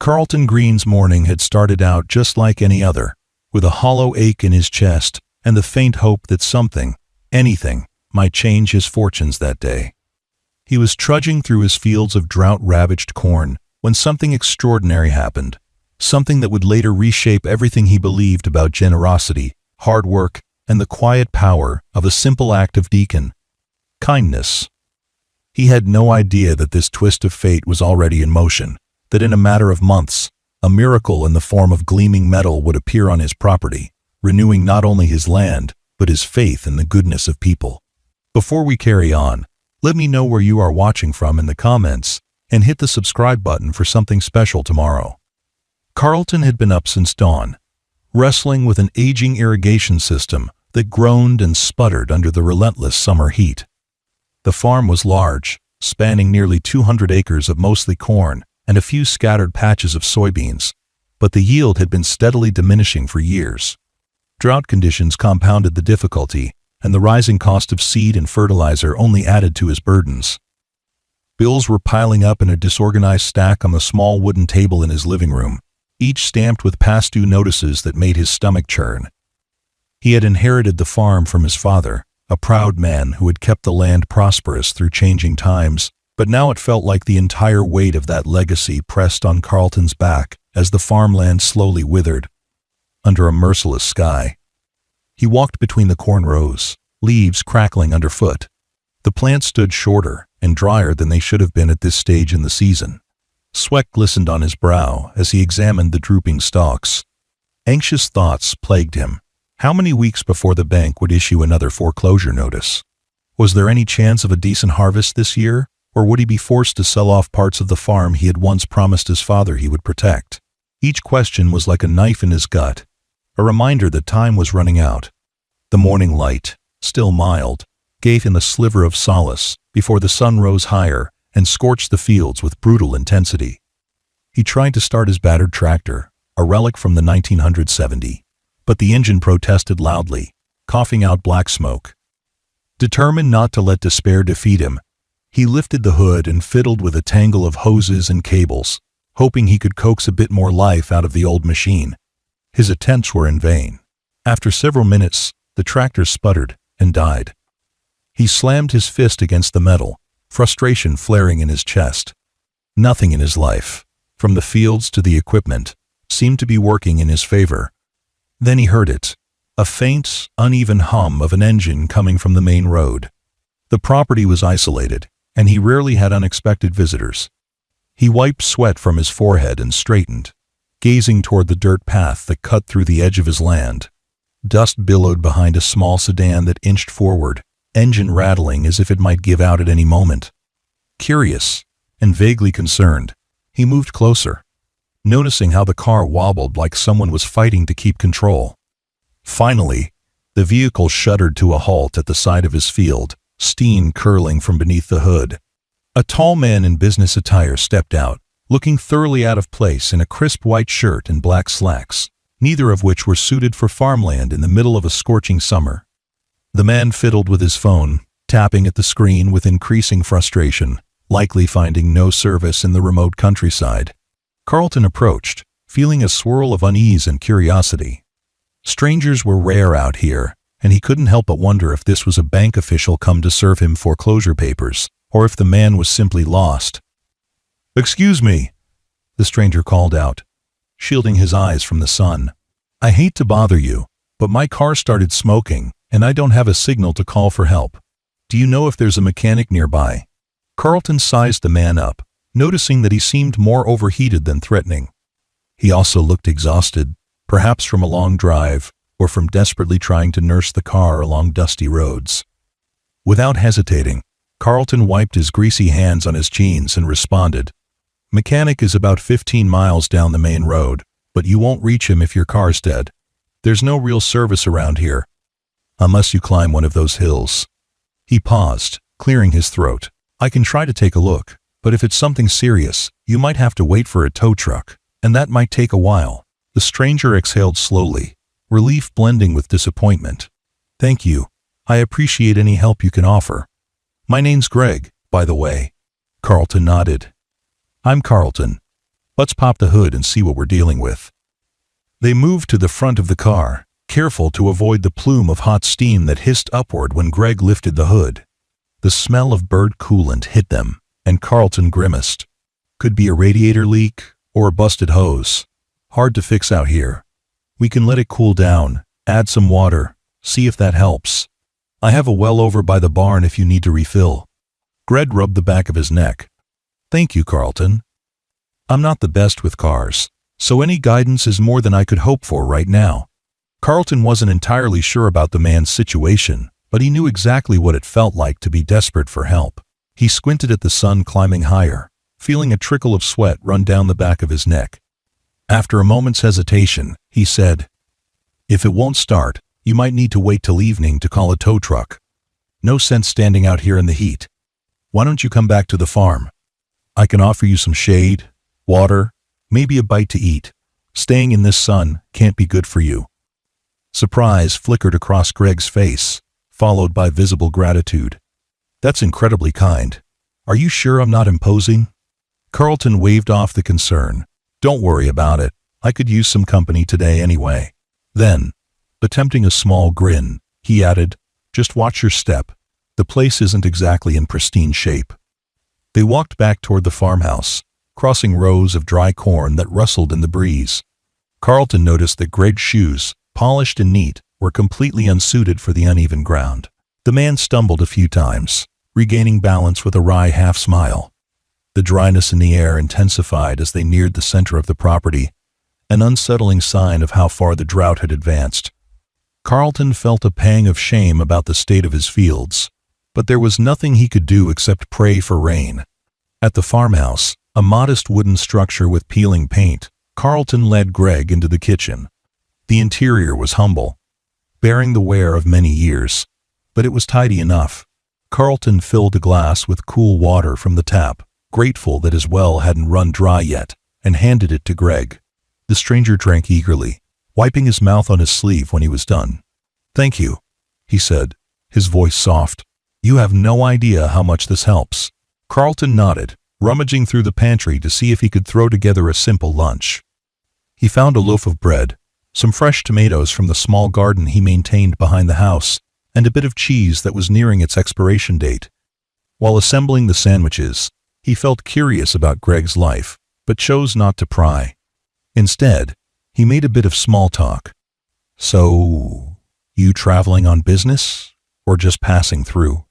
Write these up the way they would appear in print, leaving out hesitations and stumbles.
Carlton Green's morning had started out just like any other, with a hollow ache in his chest and the faint hope that something, anything, might change his fortunes that day. He was trudging through his fields of drought-ravaged corn when something extraordinary happened, something that would later reshape everything he believed about generosity, hard work, and the quiet power of a simple act of deacon: kindness. He had no idea that this twist of fate was already in motion, that in a matter of months, a miracle in the form of gleaming metal would appear on his property, renewing not only his land, but his faith in the goodness of people. Before we carry on, let me know where you are watching from in the comments, and hit the subscribe button for something special tomorrow. Carlton had been up since dawn, wrestling with an aging irrigation system that groaned and sputtered under the relentless summer heat. The farm was large, spanning nearly 200 acres of mostly corn and a few scattered patches of soybeans, but the yield had been steadily diminishing for years. Drought conditions compounded the difficulty, and the rising cost of seed and fertilizer only added to his burdens. Bills were piling up in a disorganized stack on the small wooden table in his living room, each stamped with past due notices that made his stomach churn. He had inherited the farm from his father, a proud man who had kept the land prosperous through changing times, but now it felt like the entire weight of that legacy pressed on Carlton's back as the farmland slowly withered under a merciless sky. He walked between the corn rows, leaves crackling underfoot. The plants stood shorter and drier than they should have been at this stage in the season. Sweat glistened on his brow as he examined the drooping stalks. Anxious thoughts plagued him. How many weeks before the bank would issue another foreclosure notice? Was there any chance of a decent harvest this year, or would he be forced to sell off parts of the farm he had once promised his father he would protect? Each question was like a knife in his gut, a reminder that time was running out. The morning light, still mild, gave him a sliver of solace before the sun rose higher and scorched the fields with brutal intensity. He tried to start his battered tractor, a relic from the 1970, but the engine protested loudly, coughing out black smoke. Determined not to let despair defeat him, he lifted the hood and fiddled with a tangle of hoses and cables, hoping he could coax a bit more life out of the old machine. His attempts were in vain. After several minutes, the tractor sputtered and died. He slammed his fist against the metal, frustration flaring in his chest. Nothing in his life, from the fields to the equipment, seemed to be working in his favor. Then he heard it, a faint, uneven hum of an engine coming from the main road. The property was isolated, and he rarely had unexpected visitors. He wiped sweat from his forehead and straightened, gazing toward the dirt path that cut through the edge of his land. Dust billowed behind a small sedan that inched forward, engine rattling as if it might give out at any moment. Curious and vaguely concerned, he moved closer, noticing how the car wobbled like someone was fighting to keep control. Finally, the vehicle shuddered to a halt at the side of his field, steam curling from beneath the hood. A tall man in business attire stepped out, looking thoroughly out of place in a crisp white shirt and black slacks, neither of which were suited for farmland in the middle of a scorching summer. The man fiddled with his phone, tapping at the screen with increasing frustration, likely finding no service in the remote countryside. Carlton approached, feeling a swirl of unease and curiosity. Strangers were rare out here, and he couldn't help but wonder if this was a bank official come to serve him foreclosure papers, or if the man was simply lost. "Excuse me," the stranger called out, shielding his eyes from the sun. "I hate to bother you, but my car started smoking, and I don't have a signal to call for help. Do you know if there's a mechanic nearby?" Carlton sized the man up, noticing that he seemed more overheated than threatening. He also looked exhausted, perhaps from a long drive, or from desperately trying to nurse the car along dusty roads. Without hesitating, Carlton wiped his greasy hands on his jeans and responded, "Mechanic is about 15 miles down the main road, but you won't reach him if your car's dead. There's no real service around here, unless you climb one of those hills." He paused, clearing his throat. "I can try to take a look, but if it's something serious, you might have to wait for a tow truck, and that might take a while." The stranger exhaled slowly, relief blending with disappointment. "Thank you. I appreciate any help you can offer. My name's Greg, by the way." Carlton nodded. "I'm Carlton. Let's pop the hood and see what we're dealing with. They moved to the front of the car, careful to avoid the plume of hot steam that hissed upward when Greg lifted the hood. The smell of bird coolant hit them, and Carlton grimaced. Could be a radiator leak or a busted hose. Hard to fix out here. We can let it cool down, add some water, see if that helps. I have a well over by the barn if you need to refill. Greg rubbed the back of his neck. Thank you, Carlton. I'm not the best with cars, so any guidance is more than I could hope for right now. Carlton wasn't entirely sure about the man's situation, but he knew exactly what it felt like to be desperate for help. He squinted at the sun climbing higher, feeling a trickle of sweat run down the back of his neck. After a moment's hesitation, he said, "If it won't start, you might need to wait till evening to call a tow truck. No sense standing out here in the heat. Why don't you come back to the farm? I can offer you some shade, water, maybe a bite to eat. Staying in this sun can't be good for you." Surprise flickered across Greg's face, followed by visible gratitude. "That's incredibly kind. Are you sure I'm not imposing?" Carlton waved off the concern. "Don't worry about it. I could use some company today anyway." Then, attempting a small grin, he added, "Just watch your step. The place isn't exactly in pristine shape." They walked back toward the farmhouse, crossing rows of dry corn that rustled in the breeze. Carlton noticed that Greg's shoes, polished and neat, were completely unsuited for the uneven ground. The man stumbled a few times, regaining balance with a wry half-smile. The dryness in the air intensified as they neared the center of the property, an unsettling sign of how far the drought had advanced. Carlton felt a pang of shame about the state of his fields, but there was nothing he could do except pray for rain. At the farmhouse, a modest wooden structure with peeling paint, Carlton led Greg into the kitchen. The interior was humble, bearing the wear of many years, but it was tidy enough. Carlton filled a glass with cool water from the tap, grateful that his well hadn't run dry yet, and handed it to Greg. The stranger drank eagerly, wiping his mouth on his sleeve when he was done. "Thank you," he said, his voice soft. "You have no idea how much this helps." Carlton nodded, rummaging through the pantry to see if he could throw together a simple lunch. He found a loaf of bread, some fresh tomatoes from the small garden he maintained behind the house, and a bit of cheese that was nearing its expiration date. While assembling the sandwiches, he felt curious about Greg's life, but chose not to pry. Instead, he made a bit of small talk. "So, you traveling on business, or just passing through?"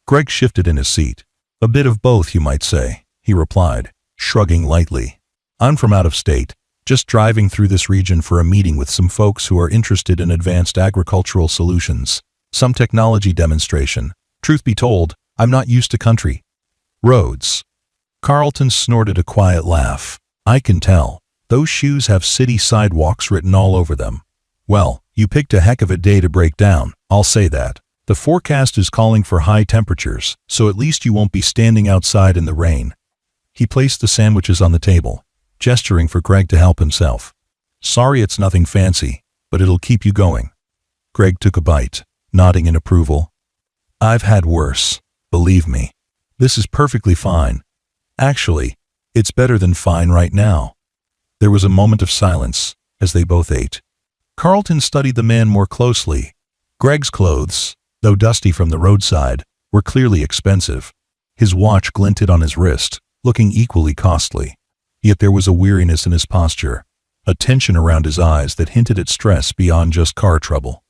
Greg shifted in his seat. "A bit of both, you might say," he replied, shrugging lightly. "I'm from out of state, just driving through this region for a meeting with some folks who are interested in advanced agricultural solutions. Some technology demonstration. Truth be told, I'm not used to country roads." Carlton snorted a quiet laugh. "I can tell. Those shoes have city sidewalks written all over them. Well, you picked a heck of a day to break down, I'll say that. The forecast is calling for high temperatures, so at least you won't be standing outside in the rain." He placed the sandwiches on the table, gesturing for Greg to help himself. "Sorry it's nothing fancy, but it'll keep you going." Greg took a bite, nodding in approval. "I've had worse, believe me. This is perfectly fine. Actually, it's better than fine right now." There was a moment of silence as they both ate. Carlton studied the man more closely. Greg's clothes, though dusty from the roadside, were clearly expensive. His watch glinted on his wrist, looking equally costly. Yet there was a weariness in his posture, a tension around his eyes that hinted at stress beyond just car trouble.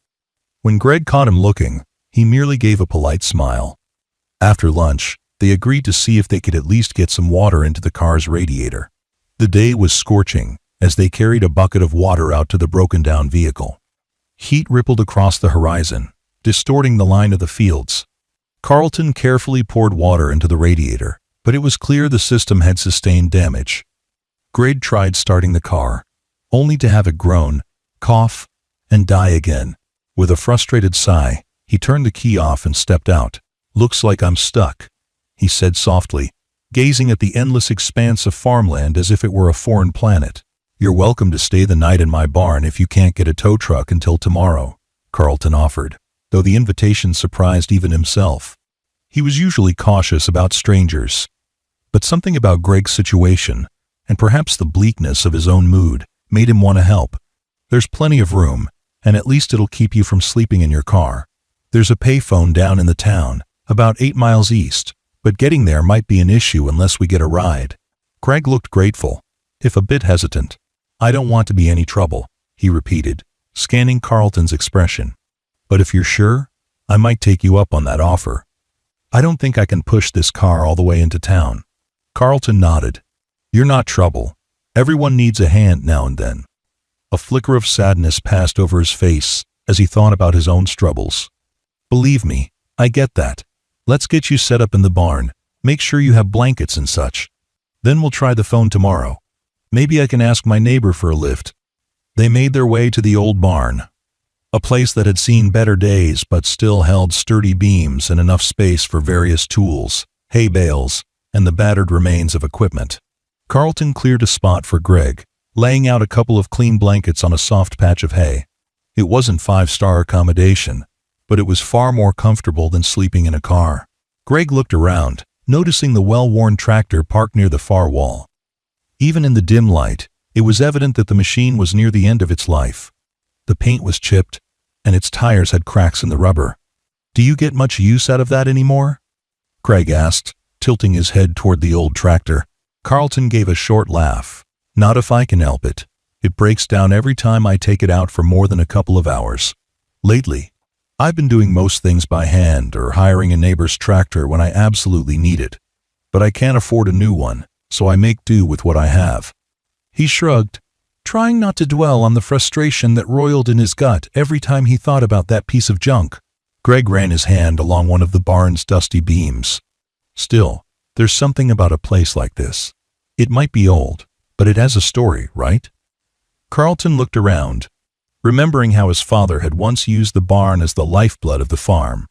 When Greg caught him looking, he merely gave a polite smile. After lunch, they agreed to see if they could at least get some water into the car's radiator. The day was scorching as they carried a bucket of water out to the broken-down vehicle. Heat rippled across the horizon, distorting the line of the fields. Carlton carefully poured water into the radiator, but it was clear the system had sustained damage. Greg tried starting the car, only to have it groan, cough, and die again. With a frustrated sigh, he turned the key off and stepped out. "Looks like I'm stuck," he said softly, gazing at the endless expanse of farmland as if it were a foreign planet. "You're welcome to stay the night in my barn if you can't get a tow truck until tomorrow," Carlton offered, though the invitation surprised even himself. He was usually cautious about strangers, but something about Greg's situation, and perhaps the bleakness of his own mood made him want to help. There's plenty of room, and at least it'll keep you from sleeping in your car. There's a payphone down in the town, about 8 miles east, but getting there might be an issue unless we get a ride. Greg looked grateful, if a bit hesitant. I don't want to be any trouble, he repeated, scanning Carlton's expression. But if you're sure, I might take you up on that offer. I don't think I can push this car all the way into town. Carlton nodded. You're not trouble. Everyone needs a hand now and then. A flicker of sadness passed over his face as he thought about his own struggles. Believe me, I get that. Let's get you set up in the barn. Make sure you have blankets and such. Then we'll try the phone tomorrow. Maybe I can ask my neighbor for a lift. They made their way to the old barn, a place that had seen better days but still held sturdy beams and enough space for various tools, hay bales, and the battered remains of equipment. Carlton cleared a spot for Greg, laying out a couple of clean blankets on a soft patch of hay. It wasn't 5-star accommodation, but it was far more comfortable than sleeping in a car. Greg looked around, noticing the well-worn tractor parked near the far wall. Even in the dim light, it was evident that the machine was near the end of its life. The paint was chipped, and its tires had cracks in the rubber. Do you get much use out of that anymore? Greg asked, tilting his head toward the old tractor. Carlton gave a short laugh. Not if I can help it. It breaks down every time I take it out for more than a couple of hours. Lately, I've been doing most things by hand or hiring a neighbor's tractor when I absolutely need it. But I can't afford a new one, so I make do with what I have. He shrugged, trying not to dwell on the frustration that roiled in his gut every time he thought about that piece of junk. Greg ran his hand along one of the barn's dusty beams. Still, there's something about a place like this. It might be old, but it has a story, right? Carlton looked around, remembering how his father had once used the barn as the lifeblood of the farm,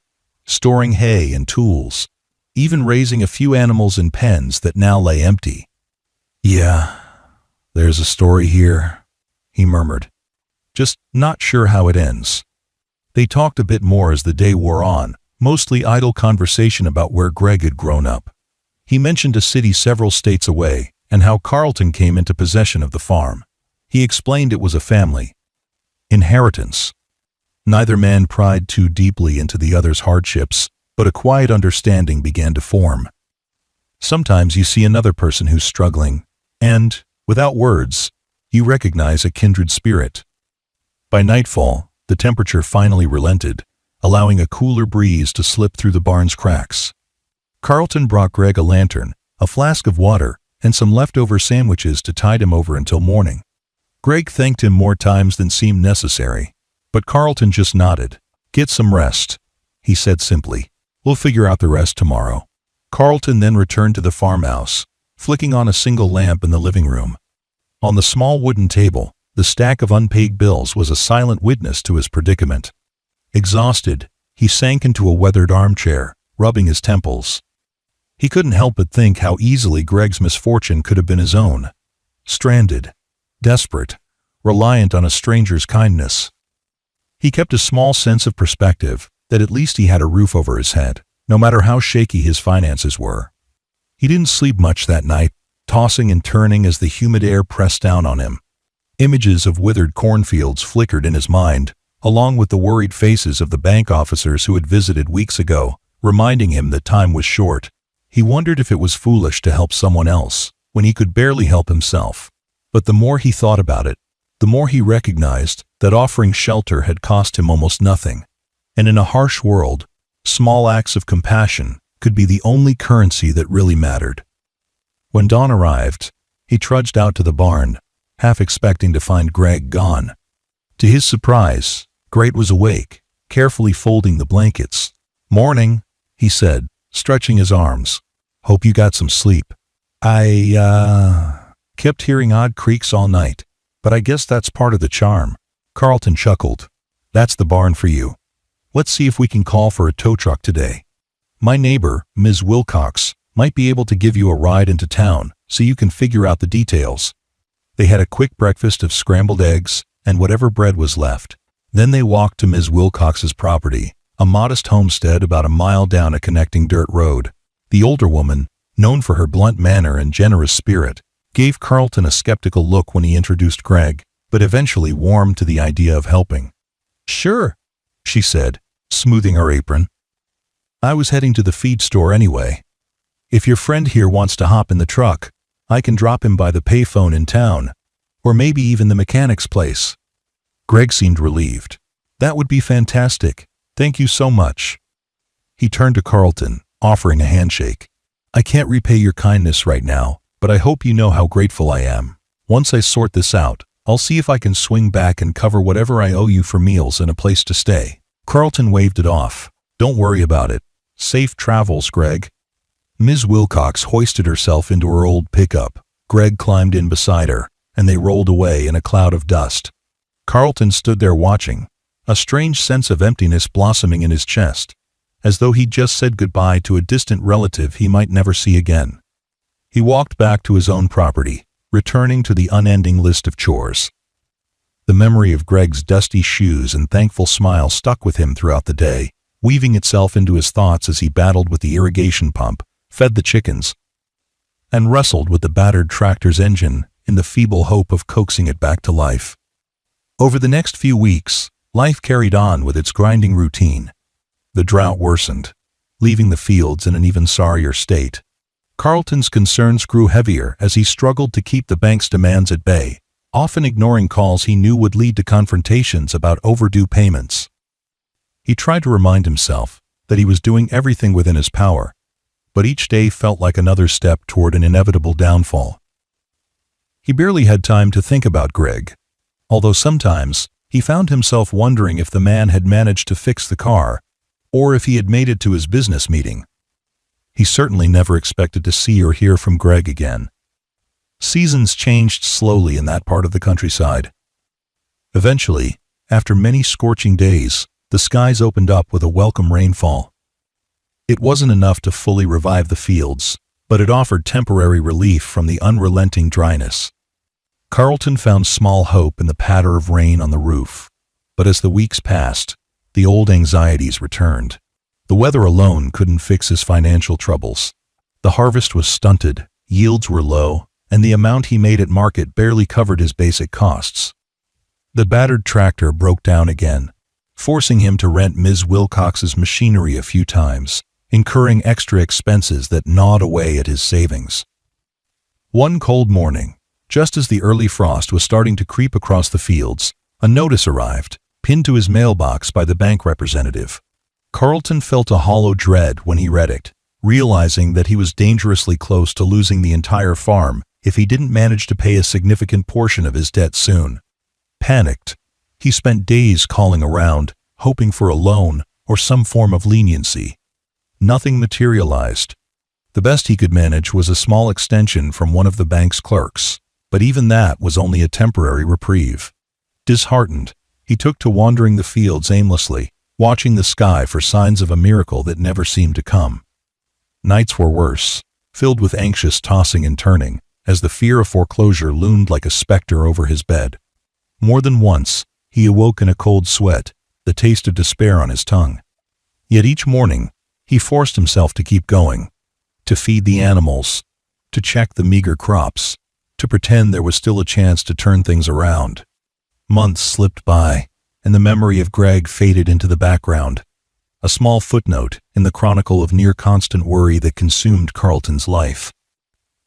storing hay and tools, even raising a few animals in pens that now lay empty. Yeah, there's a story here, he murmured, just not sure how it ends. They talked a bit more as the day wore on, mostly idle conversation about where Greg had grown up. He mentioned a city several states away and how Carlton came into possession of the farm. He explained it was a family inheritance. Neither man pried too deeply into the other's hardships, but a quiet understanding began to form. Sometimes you see another person who's struggling, and, without words, you recognize a kindred spirit. By nightfall, the temperature finally relented, allowing a cooler breeze to slip through the barn's cracks. Carlton brought Greg a lantern, a flask of water, and some leftover sandwiches to tide him over until morning. Greg thanked him more times than seemed necessary, but Carlton just nodded. Get some rest, he said simply. We'll figure out the rest tomorrow. Carlton then returned to the farmhouse, flicking on a single lamp in the living room. On the small wooden table, the stack of unpaid bills was a silent witness to his predicament. Exhausted, he sank into a weathered armchair, rubbing his temples. He couldn't help but think how easily Greg's misfortune could have been his own. Stranded, desperate, reliant on a stranger's kindness. He kept a small sense of perspective, that at least he had a roof over his head, no matter how shaky his finances were. He didn't sleep much that night, tossing and turning as the humid air pressed down on him. Images of withered cornfields flickered in his mind, along with the worried faces of the bank officers who had visited weeks ago, reminding him that time was short. He wondered if it was foolish to help someone else, when he could barely help himself. But the more he thought about it, the more he recognized that offering shelter had cost him almost nothing. And in a harsh world, small acts of compassion could be the only currency that really mattered. When dawn arrived, he trudged out to the barn, half expecting to find Greg gone. To his surprise, Greg was awake, carefully folding the blankets. "Morning," he said, stretching his arms. "Hope you got some sleep. I kept hearing odd creaks all night, but I guess that's part of the charm." Carlton chuckled. "That's the barn for you. Let's see if we can call for a tow truck today. My neighbor, Ms. Wilcox, might be able to give you a ride into town so you can figure out the details." They had a quick breakfast of scrambled eggs and whatever bread was left. Then they walked to Ms. Wilcox's property, a modest homestead about a mile down a connecting dirt road. The older woman, known for her blunt manner and generous spirit, gave Carlton a skeptical look when he introduced Greg, but eventually warmed to the idea of helping. "Sure," she said, smoothing her apron. "I was heading to the feed store anyway. If your friend here wants to hop in the truck, I can drop him by the payphone in town, or maybe even the mechanic's place." Greg seemed relieved. "That would be fantastic. Thank you so much." He turned to Carlton, offering a handshake. "I can't repay your kindness right now, but I hope you know how grateful I am. Once I sort this out, I'll see if I can swing back and cover whatever I owe you for meals and a place to stay." Carlton waved it off. "Don't worry about it. Safe travels, Greg." Ms. Wilcox hoisted herself into her old pickup. Greg climbed in beside her, and they rolled away in a cloud of dust. Carlton stood there watching, a strange sense of emptiness blossoming in his chest, as though he'd just said goodbye to a distant relative he might never see again. He walked back to his own property, returning to the unending list of chores. The memory of Greg's dusty shoes and thankful smile stuck with him throughout the day, weaving itself into his thoughts as he battled with the irrigation pump, fed the chickens, and wrestled with the battered tractor's engine in the feeble hope of coaxing it back to life. Over the next few weeks, life carried on with its grinding routine. The drought worsened, leaving the fields in an even sorrier state. Carlton's concerns grew heavier as he struggled to keep the bank's demands at bay, often ignoring calls he knew would lead to confrontations about overdue payments. He tried to remind himself that he was doing everything within his power, but each day felt like another step toward an inevitable downfall. He barely had time to think about Greg, although sometimes he found himself wondering if the man had managed to fix the car, or if he had made it to his business meeting. He certainly never expected to see or hear from Greg again. Seasons changed slowly in that part of the countryside. Eventually, after many scorching days, the skies opened up with a welcome rainfall. It wasn't enough to fully revive the fields, but it offered temporary relief from the unrelenting dryness. Carlton found small hope in the patter of rain on the roof, but as the weeks passed, the old anxieties returned. The weather alone couldn't fix his financial troubles. The harvest was stunted, yields were low, and the amount he made at market barely covered his basic costs. The battered tractor broke down again, forcing him to rent Ms. Wilcox's machinery a few times, incurring extra expenses that gnawed away at his savings. One cold morning, just as the early frost was starting to creep across the fields, a notice arrived, pinned to his mailbox by the bank representative. Carlton felt a hollow dread when he read it, realizing that he was dangerously close to losing the entire farm if he didn't manage to pay a significant portion of his debt soon. Panicked, he spent days calling around, hoping for a loan or some form of leniency. Nothing materialized. The best he could manage was a small extension from one of the bank's clerks, but even that was only a temporary reprieve. Disheartened, he took to wandering the fields aimlessly, watching the sky for signs of a miracle that never seemed to come. Nights were worse, filled with anxious tossing and turning, as the fear of foreclosure loomed like a specter over his bed. More than once, he awoke in a cold sweat, the taste of despair on his tongue. Yet each morning, he forced himself to keep going, to feed the animals, to check the meager crops, to pretend there was still a chance to turn things around. Months slipped by, and the memory of Greg faded into the background, a small footnote in the chronicle of near-constant worry that consumed Carlton's life.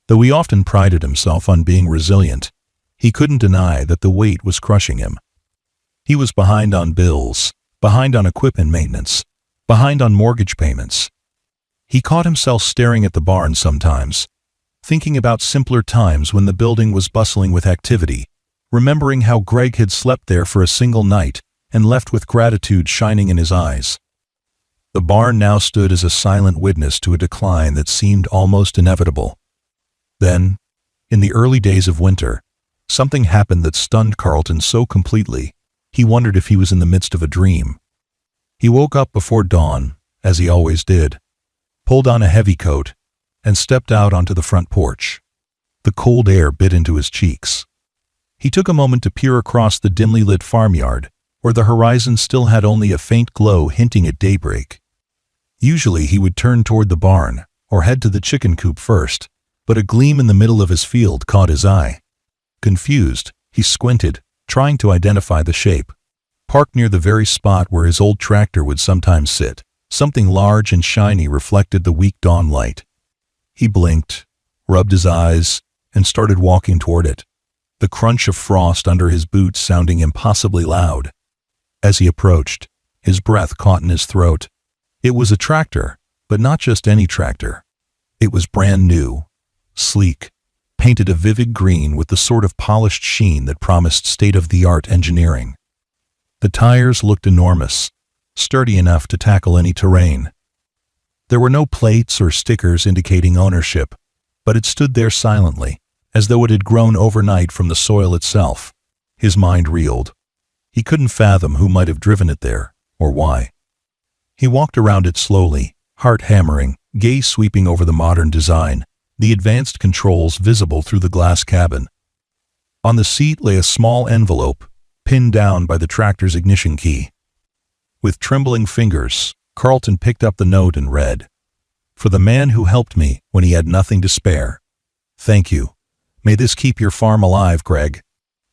Though he often prided himself on being resilient, he couldn't deny that the weight was crushing him. He was behind on bills, behind on equipment maintenance, behind on mortgage payments. He caught himself staring at the barn sometimes, thinking about simpler times when the building was bustling with activity, remembering how Greg had slept there for a single night and left with gratitude shining in his eyes. The barn now stood as a silent witness to a decline that seemed almost inevitable. Then, in the early days of winter, something happened that stunned Carlton so completely, he wondered if he was in the midst of a dream. He woke up before dawn, as he always did, pulled on a heavy coat, and stepped out onto the front porch. The cold air bit into his cheeks. He took a moment to peer across the dimly lit farmyard, where the horizon still had only a faint glow hinting at daybreak. Usually he would turn toward the barn, or head to the chicken coop first, but a gleam in the middle of his field caught his eye. Confused, he squinted, trying to identify the shape. Parked near the very spot where his old tractor would sometimes sit, something large and shiny reflected the weak dawn light. He blinked, rubbed his eyes, and started walking toward it, the crunch of frost under his boots sounding impossibly loud. As he approached, his breath caught in his throat. It was a tractor, but not just any tractor. It was brand new, sleek, painted a vivid green with the sort of polished sheen that promised state-of-the-art engineering. The tires looked enormous, sturdy enough to tackle any terrain. There were no plates or stickers indicating ownership, but it stood there silently, as though it had grown overnight from the soil itself. His mind reeled. He couldn't fathom who might have driven it there, or why. He walked around it slowly, heart hammering, gaze sweeping over the modern design, the advanced controls visible through the glass cabin. On the seat lay a small envelope, pinned down by the tractor's ignition key. With trembling fingers, Carlton picked up the note and read, "For the man who helped me when he had nothing to spare. Thank you. May this keep your farm alive, Greg."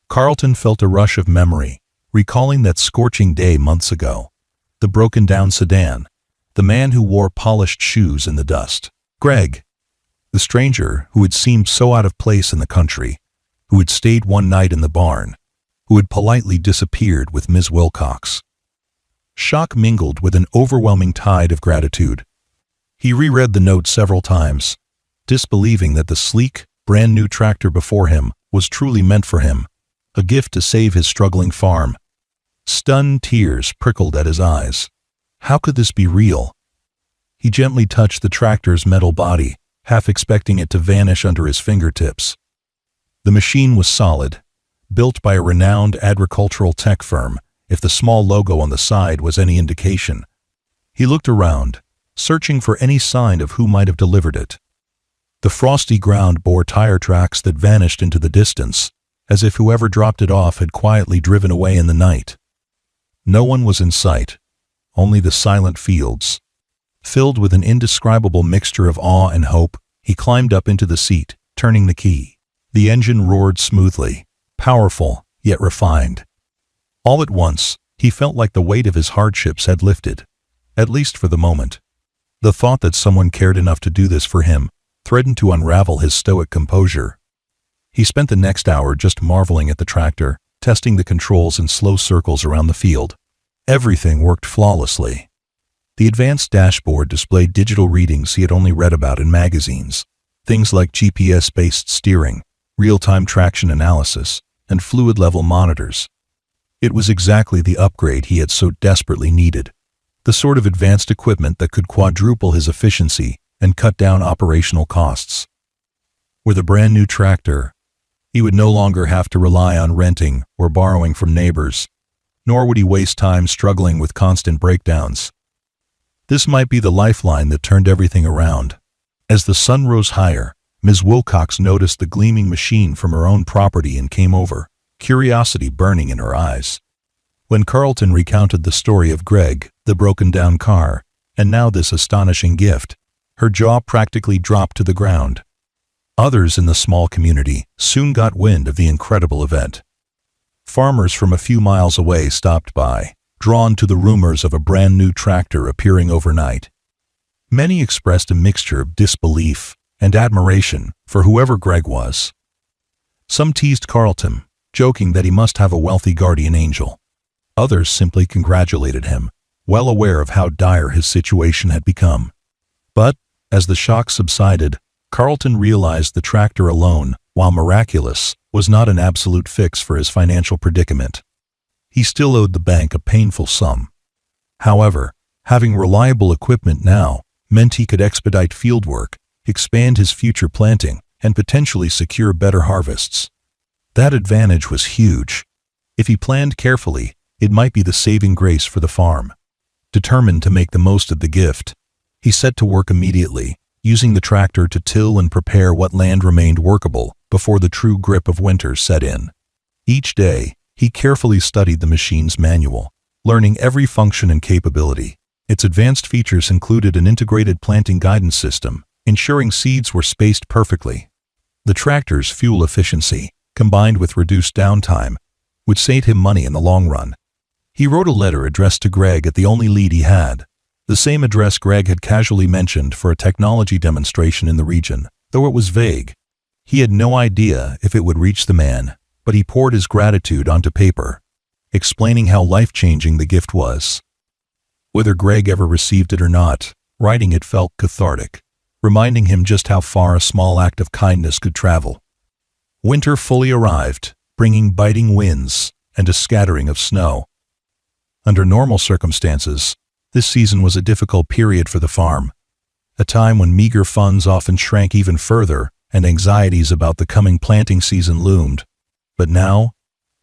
Carlton felt a rush of memory, recalling that scorching day months ago. The broken-down sedan, the man who wore polished shoes in the dust. Greg, the stranger who had seemed so out of place in the country, who had stayed one night in the barn, who had politely disappeared with Ms. Wilcox. Shock mingled with an overwhelming tide of gratitude. He reread the note several times, disbelieving that the sleek, brand-new tractor before him was truly meant for him, a gift to save his struggling farm. Stunned tears prickled at his eyes. How could this be real? He gently touched the tractor's metal body, half expecting it to vanish under his fingertips. The machine was solid, built by a renowned agricultural tech firm, if the small logo on the side was any indication. He looked around, searching for any sign of who might have delivered it. The frosty ground bore tire tracks that vanished into the distance, as if whoever dropped it off had quietly driven away in the night. No one was in sight, only the silent fields. Filled with an indescribable mixture of awe and hope, he climbed up into the seat, turning the key. The engine roared smoothly, powerful, yet refined. All at once, he felt like the weight of his hardships had lifted, at least for the moment. The thought that someone cared enough to do this for him threatened to unravel his stoic composure. He spent the next hour just marveling at the tractor, testing the controls in slow circles around the field. Everything worked flawlessly. The advanced dashboard displayed digital readings he had only read about in magazines, things like GPS-based steering, real-time traction analysis, and fluid-level monitors. It was exactly the upgrade he had so desperately needed, the sort of advanced equipment that could quadruple his efficiency and cut down operational costs. With a brand-new tractor, he would no longer have to rely on renting or borrowing from neighbors, nor would he waste time struggling with constant breakdowns. This might be the lifeline that turned everything around. As the sun rose higher, Ms. Wilcox noticed the gleaming machine from her own property and came over, curiosity burning in her eyes. When Carlton recounted the story of Greg, the broken-down car, and now this astonishing gift, her jaw practically dropped to the ground. Others in the small community soon got wind of the incredible event. Farmers from a few miles away stopped by, drawn to the rumors of a brand-new tractor appearing overnight. Many expressed a mixture of disbelief and admiration for whoever Greg was. Some teased Carlton, joking that he must have a wealthy guardian angel. Others simply congratulated him, well aware of how dire his situation had become. But, as the shock subsided, Carlton realized the tractor alone, while miraculous, was not an absolute fix for his financial predicament. He still owed the bank a painful sum. However, having reliable equipment now meant he could expedite fieldwork, expand his future planting, and potentially secure better harvests. That advantage was huge. If he planned carefully, it might be the saving grace for the farm. Determined to make the most of the gift, he set to work immediately, using the tractor to till and prepare what land remained workable before the true grip of winter set in. Each day, he carefully studied the machine's manual, learning every function and capability. Its advanced features included an integrated planting guidance system, ensuring seeds were spaced perfectly. The tractor's fuel efficiency, combined with reduced downtime, would save him money in the long run. He wrote a letter addressed to Greg at the only lead he had, the same address Greg had casually mentioned for a technology demonstration in the region, though it was vague. He had no idea if it would reach the man, but he poured his gratitude onto paper, explaining how life-changing the gift was. Whether Greg ever received it or not, writing it felt cathartic, reminding him just how far a small act of kindness could travel. Winter fully arrived, bringing biting winds and a scattering of snow. Under normal circumstances, this season was a difficult period for the farm, a time when meager funds often shrank even further and anxieties about the coming planting season loomed. But now,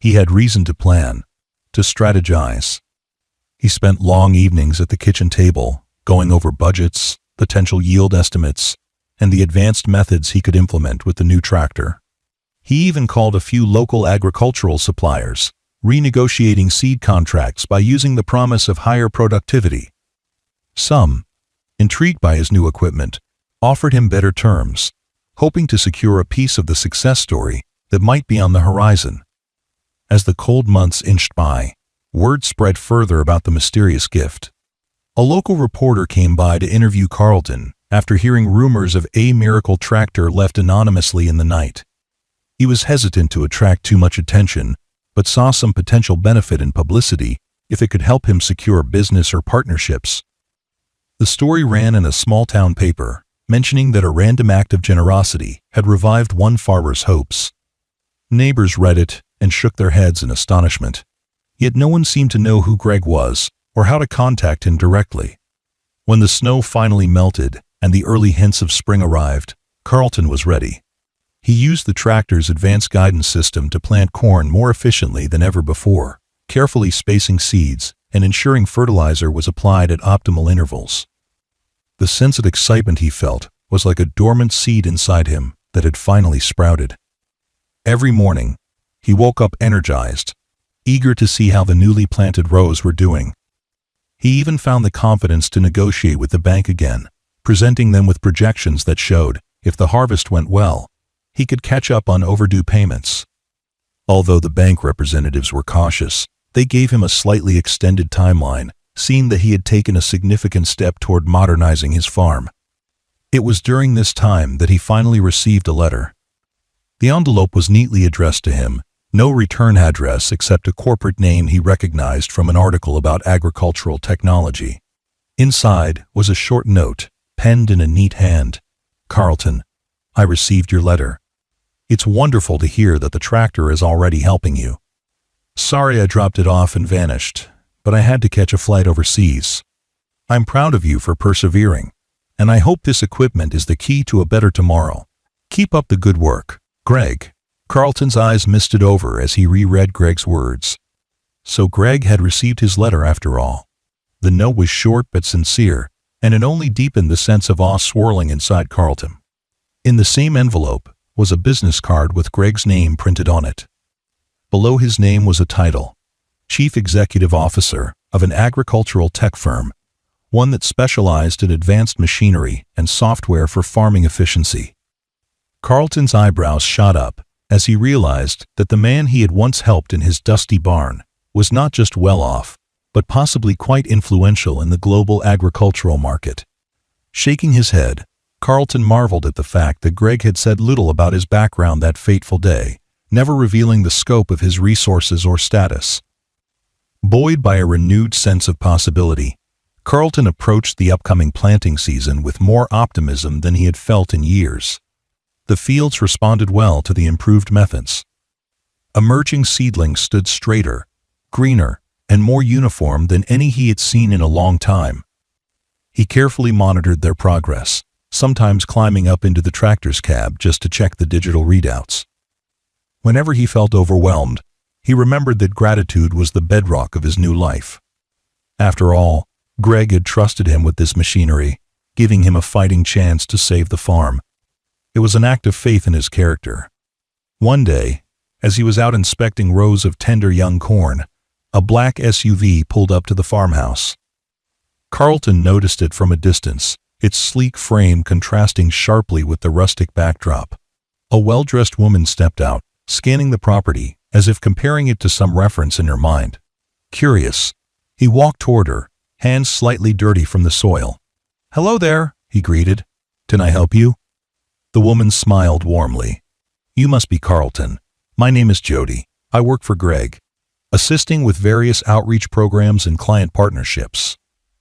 he had reason to plan, to strategize. He spent long evenings at the kitchen table, going over budgets, potential yield estimates, and the advanced methods he could implement with the new tractor. He even called a few local agricultural suppliers, renegotiating seed contracts by using the promise of higher productivity. Some, intrigued by his new equipment, offered him better terms, hoping to secure a piece of the success story that might be on the horizon. As the cold months inched by, word spread further about the mysterious gift. A local reporter came by to interview Carlton after hearing rumors of a miracle tractor left anonymously in the night. He was hesitant to attract too much attention, but saw some potential benefit in publicity if it could help him secure business or partnerships. The story ran in a small-town paper, mentioning that a random act of generosity had revived one farmer's hopes. Neighbors read it and shook their heads in astonishment. Yet no one seemed to know who Greg was or how to contact him directly. When the snow finally melted and the early hints of spring arrived, Carlton was ready. He used the tractor's advanced guidance system to plant corn more efficiently than ever before, carefully spacing seeds and ensuring fertilizer was applied at optimal intervals. The sense of excitement he felt was like a dormant seed inside him that had finally sprouted. Every morning, he woke up energized, eager to see how the newly planted rows were doing. He even found the confidence to negotiate with the bank again, presenting them with projections that showed, if the harvest went well, he could catch up on overdue payments. Although the bank representatives were cautious, they gave him a slightly extended timeline, seeing that he had taken a significant step toward modernizing his farm. It was during this time that he finally received a letter. The envelope was neatly addressed to him, no return address except a corporate name he recognized from an article about agricultural technology. Inside was a short note, penned in a neat hand. "Carlton, I received your letter. It's wonderful to hear that the tractor is already helping you. Sorry I dropped it off and vanished, but I had to catch a flight overseas. I'm proud of you for persevering, and I hope this equipment is the key to a better tomorrow. Keep up the good work, Greg." Carlton's eyes misted over as he reread Greg's words. So Greg had received his letter after all. The note was short but sincere, and it only deepened the sense of awe swirling inside Carlton. In the same envelope was a business card with Greg's name printed on it. Below his name was a title, Chief Executive Officer of an agricultural tech firm, one that specialized in advanced machinery and software for farming efficiency. Carlton's eyebrows shot up as he realized that the man he had once helped in his dusty barn was not just well off, but possibly quite influential in the global agricultural market. Shaking his head, Carlton marveled at the fact that Greg had said little about his background that fateful day, never revealing the scope of his resources or status. Buoyed by a renewed sense of possibility, Carlton approached the upcoming planting season with more optimism than he had felt in years. The fields responded well to the improved methods. Emerging seedlings stood straighter, greener, and more uniform than any he had seen in a long time. He carefully monitored their progress, sometimes climbing up into the tractor's cab just to check the digital readouts. Whenever he felt overwhelmed, he remembered that gratitude was the bedrock of his new life. After all, Greg had trusted him with this machinery, giving him a fighting chance to save the farm. It was an act of faith in his character. One day, as he was out inspecting rows of tender young corn, a black SUV pulled up to the farmhouse. Carlton noticed it from a distance, its sleek frame contrasting sharply with the rustic backdrop. A well-dressed woman stepped out, scanning the property, as if comparing it to some reference in her mind. Curious, he walked toward her, hands slightly dirty from the soil. "Hello there," he greeted. "Can I help you?" The woman smiled warmly. "You must be Carlton. My name is Jody. I work for Greg, assisting with various outreach programs and client partnerships.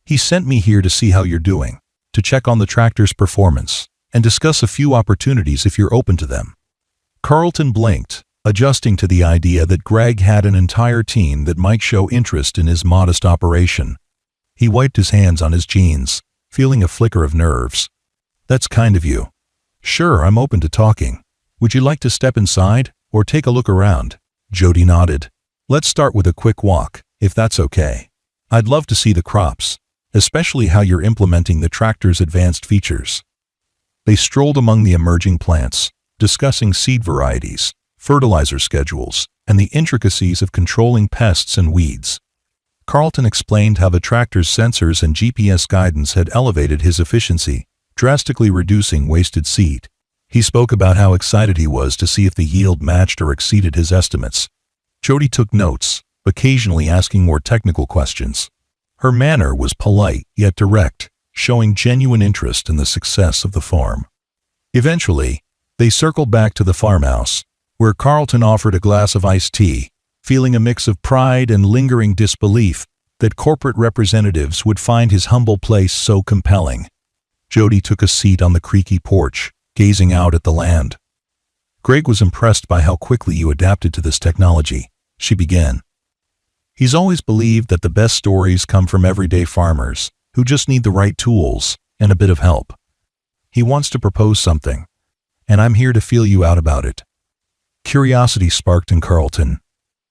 He sent me here to see how you're doing, to check on the tractor's performance, and discuss a few opportunities if you're open to them." Carlton blinked, adjusting to the idea that Greg had an entire team that might show interest in his modest operation. He wiped his hands on his jeans, feeling a flicker of nerves. "That's kind of you." "Sure, I'm open to talking. Would you like to step inside, or take a look around?" Jody nodded. "Let's start with a quick walk, if that's okay. I'd love to see the crops, especially how you're implementing the tractor's advanced features." They strolled among the emerging plants, discussing seed varieties, fertilizer schedules, and the intricacies of controlling pests and weeds. Carlton explained how the tractor's sensors and GPS guidance had elevated his efficiency, drastically reducing wasted seed. He spoke about how excited he was to see if the yield matched or exceeded his estimates. Jody took notes, occasionally asking more technical questions. Her manner was polite yet direct, showing genuine interest in the success of the farm. Eventually, they circled back to the farmhouse, where Carlton offered a glass of iced tea, feeling a mix of pride and lingering disbelief that corporate representatives would find his humble place so compelling. Jody took a seat on the creaky porch, gazing out at the land. "Greg was impressed by how quickly you adapted to this technology," she began. "He's always believed that the best stories come from everyday farmers who just need the right tools and a bit of help. He wants to propose something, and I'm here to feel you out about it." Curiosity sparked in Carlton.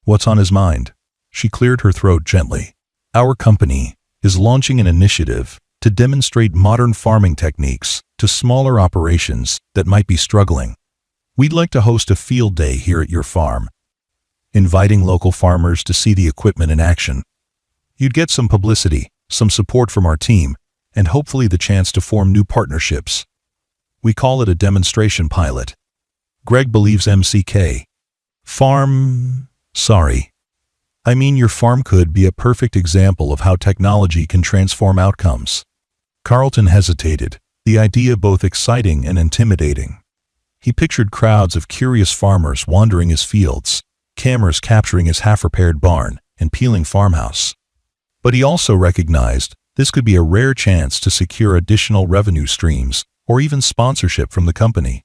"What's on his mind?" She cleared her throat gently. "Our company is launching an initiative to demonstrate modern farming techniques to smaller operations that might be struggling. We'd like to host a field day here at your farm, inviting local farmers to see the equipment in action. You'd get some publicity, some support from our team, and hopefully the chance to form new partnerships. We call it a demonstration pilot. Greg believes MCK. Sorry. I mean, your farm could be a perfect example of how technology can transform outcomes." Carlton hesitated, the idea both exciting and intimidating. He pictured crowds of curious farmers wandering his fields, cameras capturing his half-repaired barn and peeling farmhouse. But he also recognized this could be a rare chance to secure additional revenue streams or even sponsorship from the company.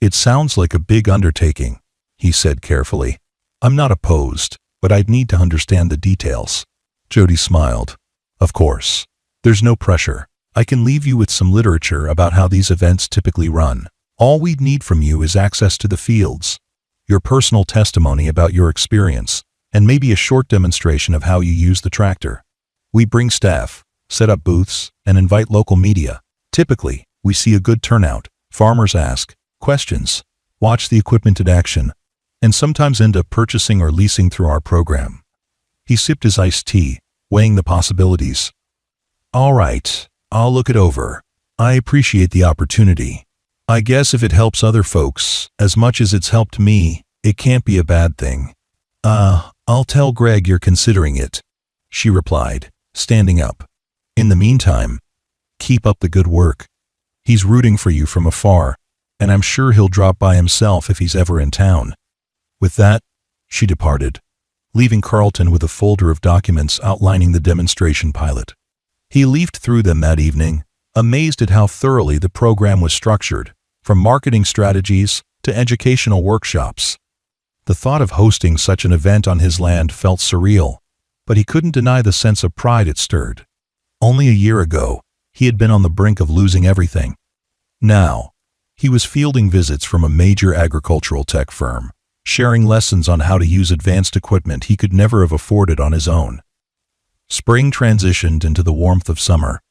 "It sounds like a big undertaking," he said carefully. "I'm not opposed, but I'd need to understand the details." Jody smiled. "Of course. There's no pressure. I can leave you with some literature about how these events typically run. All we'd need from you is access to the fields, your personal testimony about your experience, and maybe a short demonstration of how you use the tractor. We bring staff, set up booths, and invite local media. Typically, we see a good turnout. Farmers ask questions, watch the equipment in action, and sometimes end up purchasing or leasing through our program." He sipped his iced tea, weighing the possibilities. "All right, I'll look it over. I appreciate the opportunity. I guess if it helps other folks as much as it's helped me, it can't be a bad thing." I'll tell Greg you're considering it," she replied, standing up. "In the meantime, keep up the good work. He's rooting for you from afar, and I'm sure he'll drop by himself if he's ever in town." With that, she departed, leaving Carlton with a folder of documents outlining the demonstration pilot. He leafed through them that evening, amazed at how thoroughly the program was structured, from marketing strategies to educational workshops. The thought of hosting such an event on his land felt surreal, but he couldn't deny the sense of pride it stirred. Only a year ago, he had been on the brink of losing everything. Now, he was fielding visits from a major agricultural tech firm, sharing lessons on how to use advanced equipment he could never have afforded on his own. Spring transitioned into the warmth of summer.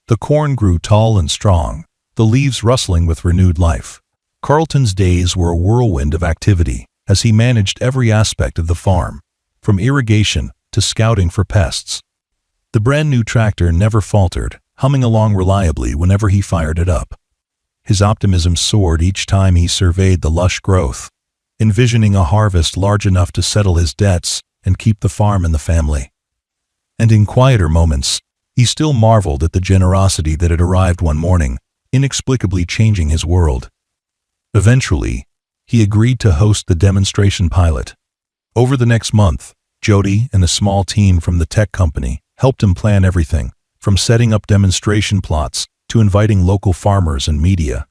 The corn grew tall and strong, the leaves rustling with renewed life. Carlton's days were a whirlwind of activity as he managed every aspect of the farm, from irrigation to scouting for pests. The brand new tractor never faltered, humming along reliably whenever he fired it up. His optimism soared each time he surveyed the lush growth, envisioning a harvest large enough to settle his debts and keep the farm in the family. And in quieter moments, he still marveled at the generosity that had arrived one morning, inexplicably changing his world. Eventually, he agreed to host the demonstration pilot. Over the next month, Jody and a small team from the tech company helped him plan everything, from setting up demonstration plots to inviting local farmers and media.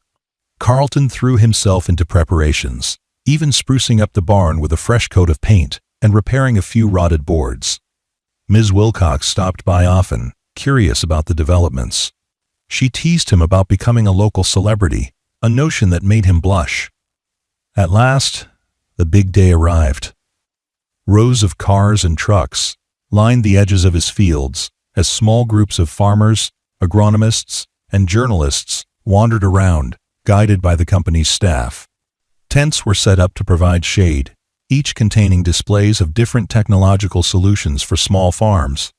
Carlton threw himself into preparations, even sprucing up the barn with a fresh coat of paint and repairing a few rotted boards. Ms. Wilcox stopped by often, curious about the developments. She teased him about becoming a local celebrity, a notion that made him blush. At last, the big day arrived. Rows of cars and trucks lined the edges of his fields as small groups of farmers, agronomists, and journalists wandered around, guided by the company's staff. Tents were set up to provide shade, each containing displays of different technological solutions for small farms.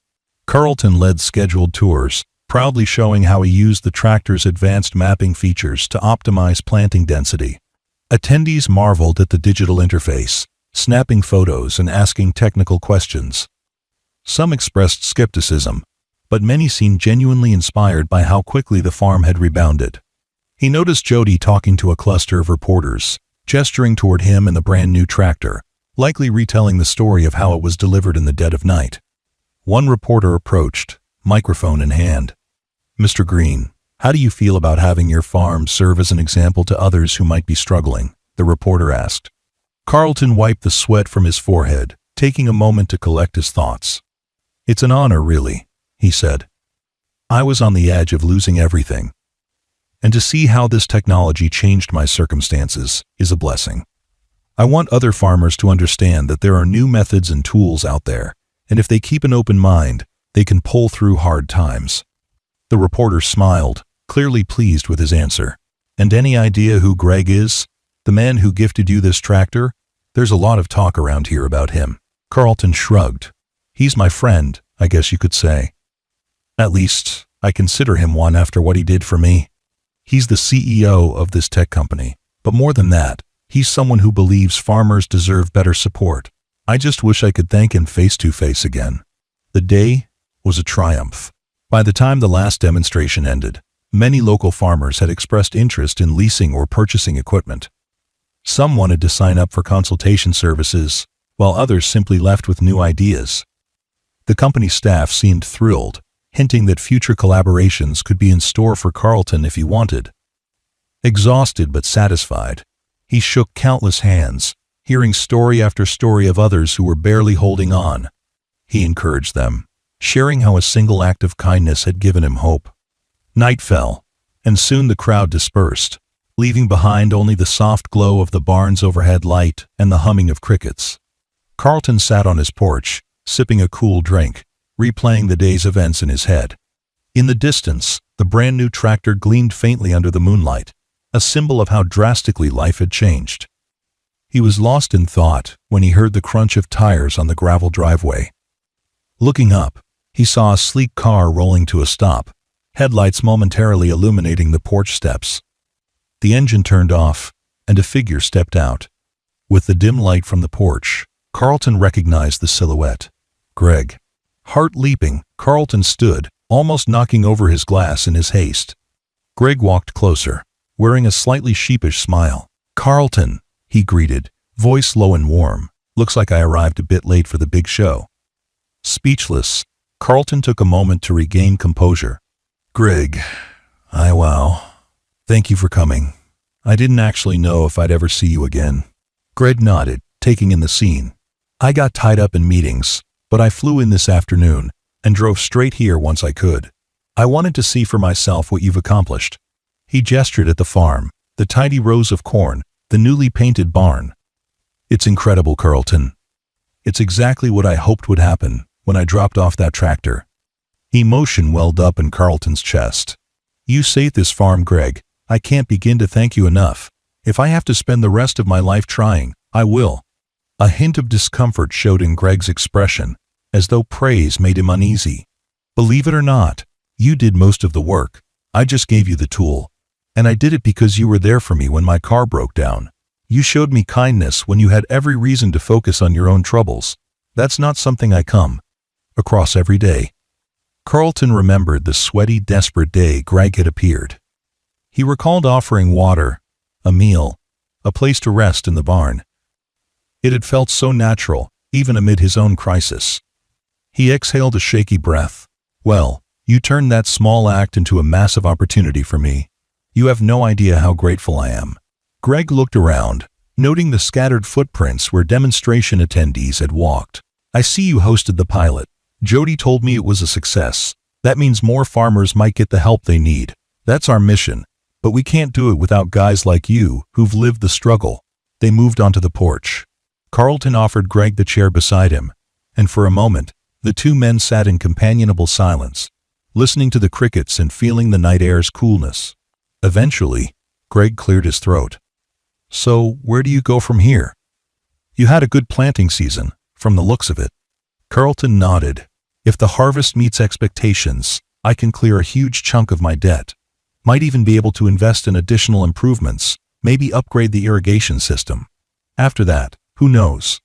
Carlton led scheduled tours, proudly showing how he used the tractor's advanced mapping features to optimize planting density. Attendees marveled at the digital interface, snapping photos and asking technical questions. Some expressed skepticism, but many seemed genuinely inspired by how quickly the farm had rebounded. He noticed Jody talking to a cluster of reporters, gesturing toward him and the brand-new tractor, likely retelling the story of how it was delivered in the dead of night. One reporter approached, microphone in hand. "Mr. Green, how do you feel about having your farm serve as an example to others who might be struggling?" the reporter asked. Carlton wiped the sweat from his forehead, taking a moment to collect his thoughts. "It's an honor, really," he said. "I was on the edge of losing everything. And to see how this technology changed my circumstances is a blessing. I want other farmers to understand that there are new methods and tools out there, and if they keep an open mind, they can pull through hard times." The reporter smiled, clearly pleased with his answer. "And any idea who Greg is? The man who gifted you this tractor? There's a lot of talk around here about him." Carlton shrugged. "He's my friend, I guess you could say. At least, I consider him one after what he did for me. He's the CEO of this tech company, but more than that, he's someone who believes farmers deserve better support. I just wish I could thank him face-to-face again." The day was a triumph. By the time the last demonstration ended, many local farmers had expressed interest in leasing or purchasing equipment. Some wanted to sign up for consultation services, while others simply left with new ideas. The company staff seemed thrilled, hinting that future collaborations could be in store for Carlton if he wanted. Exhausted but satisfied, he shook countless hands, hearing story after story of others who were barely holding on. He encouraged them, sharing how a single act of kindness had given him hope. Night fell, and soon the crowd dispersed, leaving behind only the soft glow of the barn's overhead light and the humming of crickets. Carlton sat on his porch, sipping a cool drink, replaying the day's events in his head. In the distance, the brand-new tractor gleamed faintly under the moonlight, a symbol of how drastically life had changed. He was lost in thought when he heard the crunch of tires on the gravel driveway. Looking up, he saw a sleek car rolling to a stop, headlights momentarily illuminating the porch steps. The engine turned off, and a figure stepped out. With the dim light from the porch, Carlton recognized the silhouette. Greg. Heart leaping, Carlton stood, almost knocking over his glass in his haste. Greg walked closer, wearing a slightly sheepish smile. "Carlton," he greeted, voice low and warm. "Looks like I arrived a bit late for the big show." Speechless, Carlton took a moment to regain composure. "Greg, wow. Thank you for coming. I didn't actually know if I'd ever see you again." Greg nodded, taking in the scene. "I got tied up in meetings, but I flew in this afternoon and drove straight here once I could. I wanted to see for myself what you've accomplished." He gestured at the farm, the tidy rows of corn, the newly painted barn. "It's incredible, Carlton. It's exactly what I hoped would happen when I dropped off that tractor." Emotion welled up in Carlton's chest. "You saved this farm, Greg. I can't begin to thank you enough. If I have to spend the rest of my life trying, I will." A hint of discomfort showed in Greg's expression, as though praise made him uneasy. "Believe it or not, You did most of the work. I just gave you the tool. And I did it because you were there for me when my car broke down. You showed me kindness when you had every reason to focus on your own troubles. That's not something I come across every day. Carlton remembered the sweaty, desperate day Greg had appeared. He recalled offering water, a meal, a place to rest in the barn. It had felt so natural, even amid his own crisis. He exhaled a shaky breath. Well, you turned that small act into a massive opportunity for me. You have no idea how grateful I am. Greg looked around, noting the scattered footprints where demonstration attendees had walked. I see you hosted the pilot. Jody told me it was a success. That means more farmers might get the help they need. That's our mission. But we can't do it without guys like you who've lived the struggle. They moved onto the porch. Carlton offered Greg the chair beside him, and for a moment, the two men sat in companionable silence, listening to the crickets and feeling the night air's coolness. Eventually, Greg cleared his throat. So, where do you go from here? You had a good planting season, from the looks of it. Carlton nodded. If the harvest meets expectations, I can clear a huge chunk of my debt. Might even be able to invest in additional improvements, maybe upgrade the irrigation system. After that, who knows?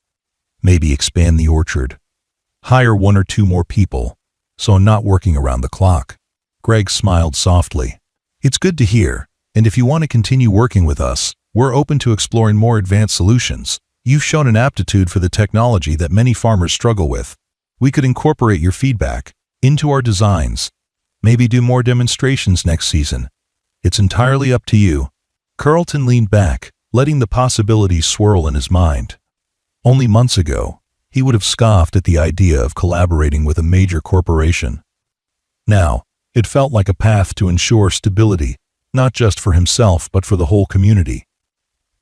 Maybe expand the orchard. Hire 1 or 2 more people, so I'm not working around the clock. Greg smiled softly. It's good to hear, and if you want to continue working with us, we're open to exploring more advanced solutions. You've shown an aptitude for the technology that many farmers struggle with. We could incorporate your feedback into our designs. Maybe do more demonstrations next season. It's entirely up to you. Carlton leaned back, letting the possibilities swirl in his mind. Only months ago, he would have scoffed at the idea of collaborating with a major corporation. Now, it felt like a path to ensure stability, not just for himself but for the whole community.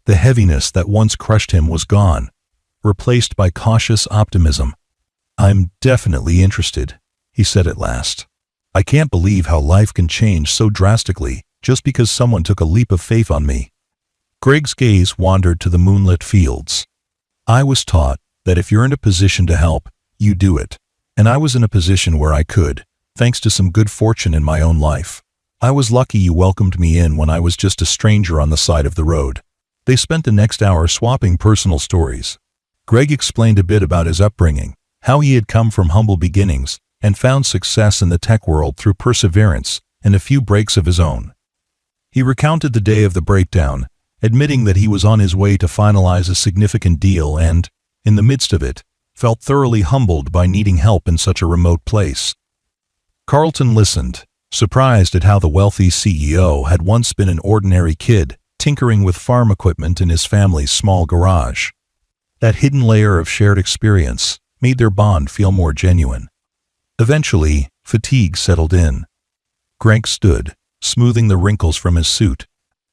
The heaviness that once crushed him was gone, replaced by cautious optimism. I'm definitely interested, he said at last. I can't believe how life can change so drastically just because someone took a leap of faith on me. Greg's gaze wandered to the moonlit fields. I was taught that if you're in a position to help, you do it. And I was in a position where I could, thanks to some good fortune in my own life. I was lucky you welcomed me in when I was just a stranger on the side of the road. They spent the next hour swapping personal stories. Greg explained a bit about his upbringing, how he had come from humble beginnings and found success in the tech world through perseverance and a few breaks of his own. He recounted the day of the breakdown, admitting that he was on his way to finalize a significant deal and, in the midst of it, felt thoroughly humbled by needing help in such a remote place. Carlton listened, surprised at how the wealthy CEO had once been an ordinary kid, tinkering with farm equipment in his family's small garage. That hidden layer of shared experience made their bond feel more genuine. Eventually, fatigue settled in. Greg stood, smoothing the wrinkles from his suit.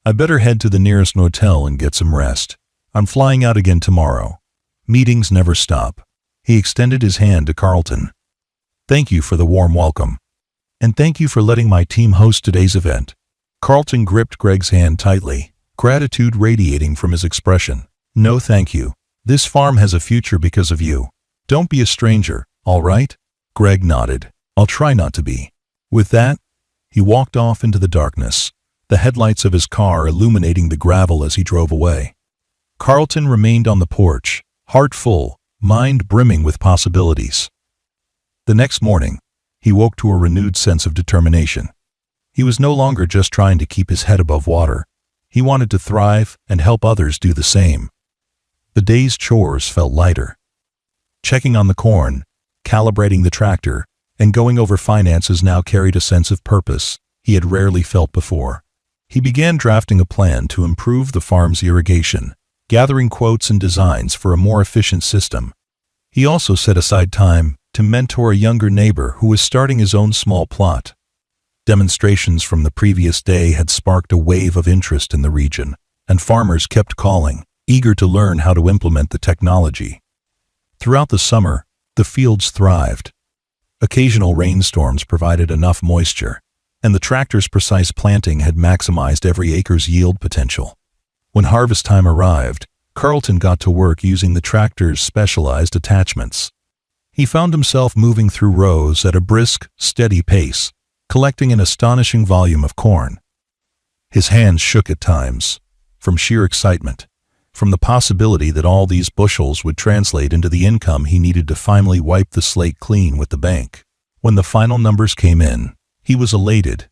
I better head to the nearest hotel and get some rest. I'm flying out again tomorrow. Meetings never stop. He extended his hand to Carlton. Thank you for the warm welcome. And thank you for letting my team host today's event. Carlton gripped Greg's hand tightly, gratitude radiating from his expression. No thank you. This farm has a future because of you. Don't be a stranger, all right? Greg nodded. I'll try not to be. With that, he walked off into the darkness, the headlights of his car illuminating the gravel as he drove away. Carlton remained on the porch, heart full, mind brimming with possibilities. The next morning, he woke to a renewed sense of determination. He was no longer just trying to keep his head above water. He wanted to thrive and help others do the same. The day's chores felt lighter. Checking on the corn, calibrating the tractor, and going over finances now carried a sense of purpose he had rarely felt before. He began drafting a plan to improve the farm's irrigation, gathering quotes and designs for a more efficient system. He also set aside time to mentor a younger neighbor who was starting his own small plot. Demonstrations from the previous day had sparked a wave of interest in the region, and farmers kept calling, eager to learn how to implement the technology. Throughout the summer, the fields thrived. Occasional rainstorms provided enough moisture, and the tractor's precise planting had maximized every acre's yield potential. When harvest time arrived, Carlton got to work using the tractor's specialized attachments. He found himself moving through rows at a brisk, steady pace, collecting an astonishing volume of corn. His hands shook at times, from sheer excitement, from the possibility that all these bushels would translate into the income he needed to finally wipe the slate clean with the bank. When the final numbers came in, he was elated.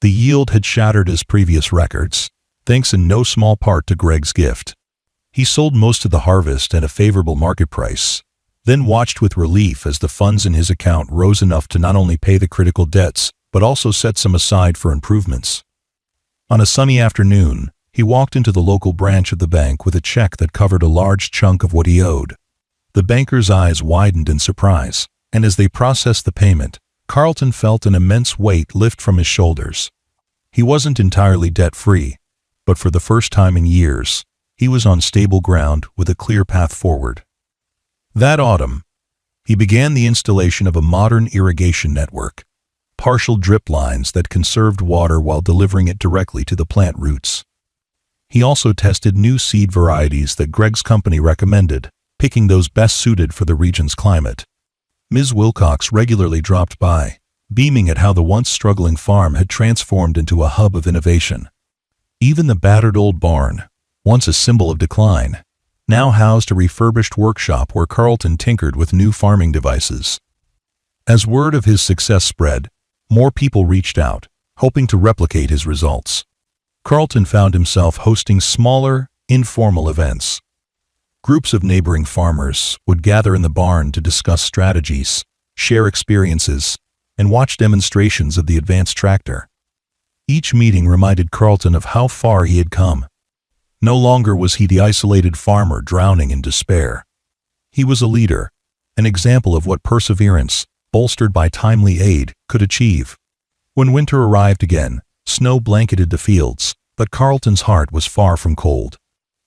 The yield had shattered his previous records, thanks in no small part to Greg's gift. He sold most of the harvest at a favorable market price, then watched with relief as the funds in his account rose enough to not only pay the critical debts, but also set some aside for improvements. On a sunny afternoon, he walked into the local branch of the bank with a check that covered a large chunk of what he owed. The banker's eyes widened in surprise, and as they processed the payment, Carlton felt an immense weight lift from his shoulders. He wasn't entirely debt-free, but for the first time in years, he was on stable ground with a clear path forward. That autumn, he began the installation of a modern irrigation network, partial drip lines that conserved water while delivering it directly to the plant roots. He also tested new seed varieties that Greg's company recommended, picking those best suited for the region's climate. Ms. Wilcox regularly dropped by, beaming at how the once struggling farm had transformed into a hub of innovation. Even the battered old barn, once a symbol of decline, now housed a refurbished workshop where Carlton tinkered with new farming devices. As word of his success spread, more people reached out, hoping to replicate his results. Carlton found himself hosting smaller, informal events. Groups of neighboring farmers would gather in the barn to discuss strategies, share experiences, and watch demonstrations of the advanced tractor. Each meeting reminded Carlton of how far he had come. No longer was he the isolated farmer drowning in despair. He was a leader, an example of what perseverance, bolstered by timely aid, could achieve. When winter arrived again, snow blanketed the fields, but Carlton's heart was far from cold.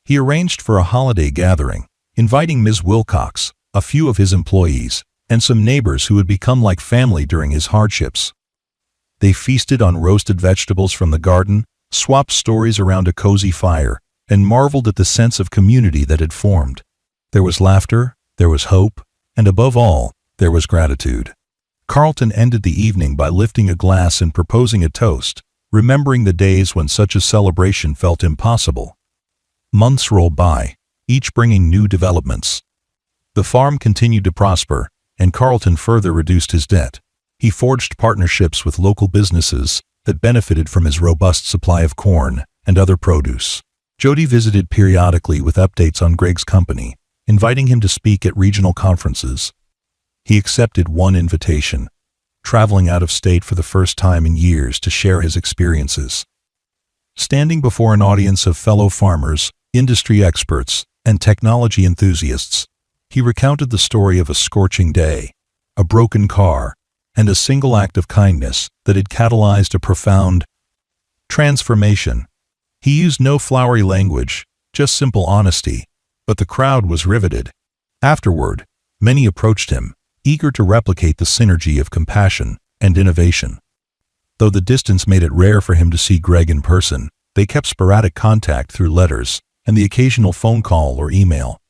He arranged for a holiday gathering, inviting Ms. Wilcox, a few of his employees, and some neighbors who had become like family during his hardships. They feasted on roasted vegetables from the garden, swapped stories around a cozy fire, and marveled at the sense of community that had formed. There was laughter, there was hope, and above all, there was gratitude. Carlton ended the evening by lifting a glass and proposing a toast, remembering the days when such a celebration felt impossible. Months rolled by, each bringing new developments. The farm continued to prosper, and Carlton further reduced his debt. He forged partnerships with local businesses that benefited from his robust supply of corn and other produce. Jody visited periodically with updates on Greg's company, inviting him to speak at regional conferences. He accepted one invitation, traveling out of state for the first time in years to share his experiences. Standing before an audience of fellow farmers, industry experts, and technology enthusiasts, he recounted the story of a scorching day, a broken car, and a single act of kindness that had catalyzed a profound transformation. He used no flowery language, just simple honesty, but the crowd was riveted. Afterward, many approached him, eager to replicate the synergy of compassion and innovation. Though the distance made it rare for him to see Greg in person, they kept sporadic contact through letters and the occasional phone call or email.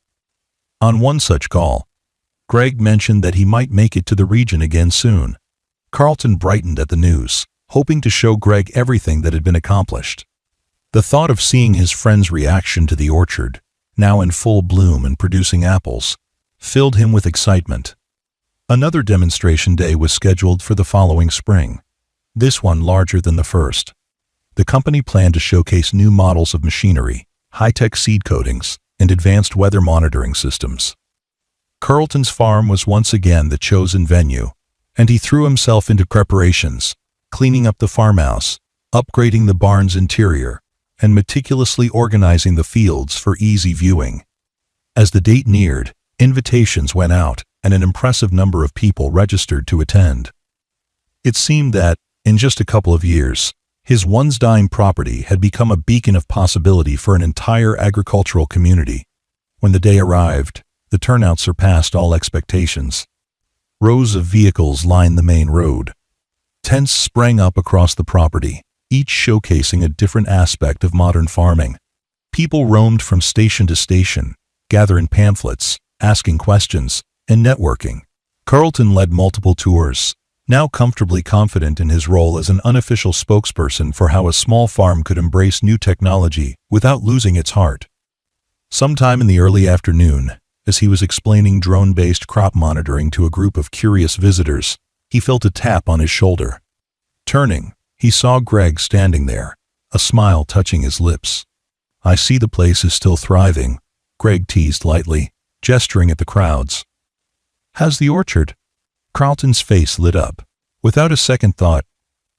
On one such call, Greg mentioned that he might make it to the region again soon. Carlton brightened at the news, hoping to show Greg everything that had been accomplished. The thought of seeing his friend's reaction to the orchard, now in full bloom and producing apples, filled him with excitement. Another demonstration day was scheduled for the following spring, this one larger than the first. The company planned to showcase new models of machinery, high-tech seed coatings, and advanced weather monitoring systems. Carlton's farm was once again the chosen venue, and he threw himself into preparations, cleaning up the farmhouse, upgrading the barn's interior, and meticulously organizing the fields for easy viewing. As the date neared, invitations went out, and an impressive number of people registered to attend. It seemed that, in just a couple of years, his once dying property had become a beacon of possibility for an entire agricultural community. When the day arrived, the turnout surpassed all expectations. Rows of vehicles lined the main road. Tents sprang up across the property, each showcasing a different aspect of modern farming. People roamed from station to station, gathering pamphlets, asking questions, and networking. Carlton led multiple tours, now comfortably confident in his role as an unofficial spokesperson for how a small farm could embrace new technology without losing its heart. Sometime in the early afternoon, as he was explaining drone-based crop monitoring to a group of curious visitors, he felt a tap on his shoulder. Turning, he saw Greg standing there, a smile touching his lips. "I see the place is still thriving," Greg teased lightly, gesturing at the crowds. "How's the orchard?" Carlton's face lit up. Without a second thought,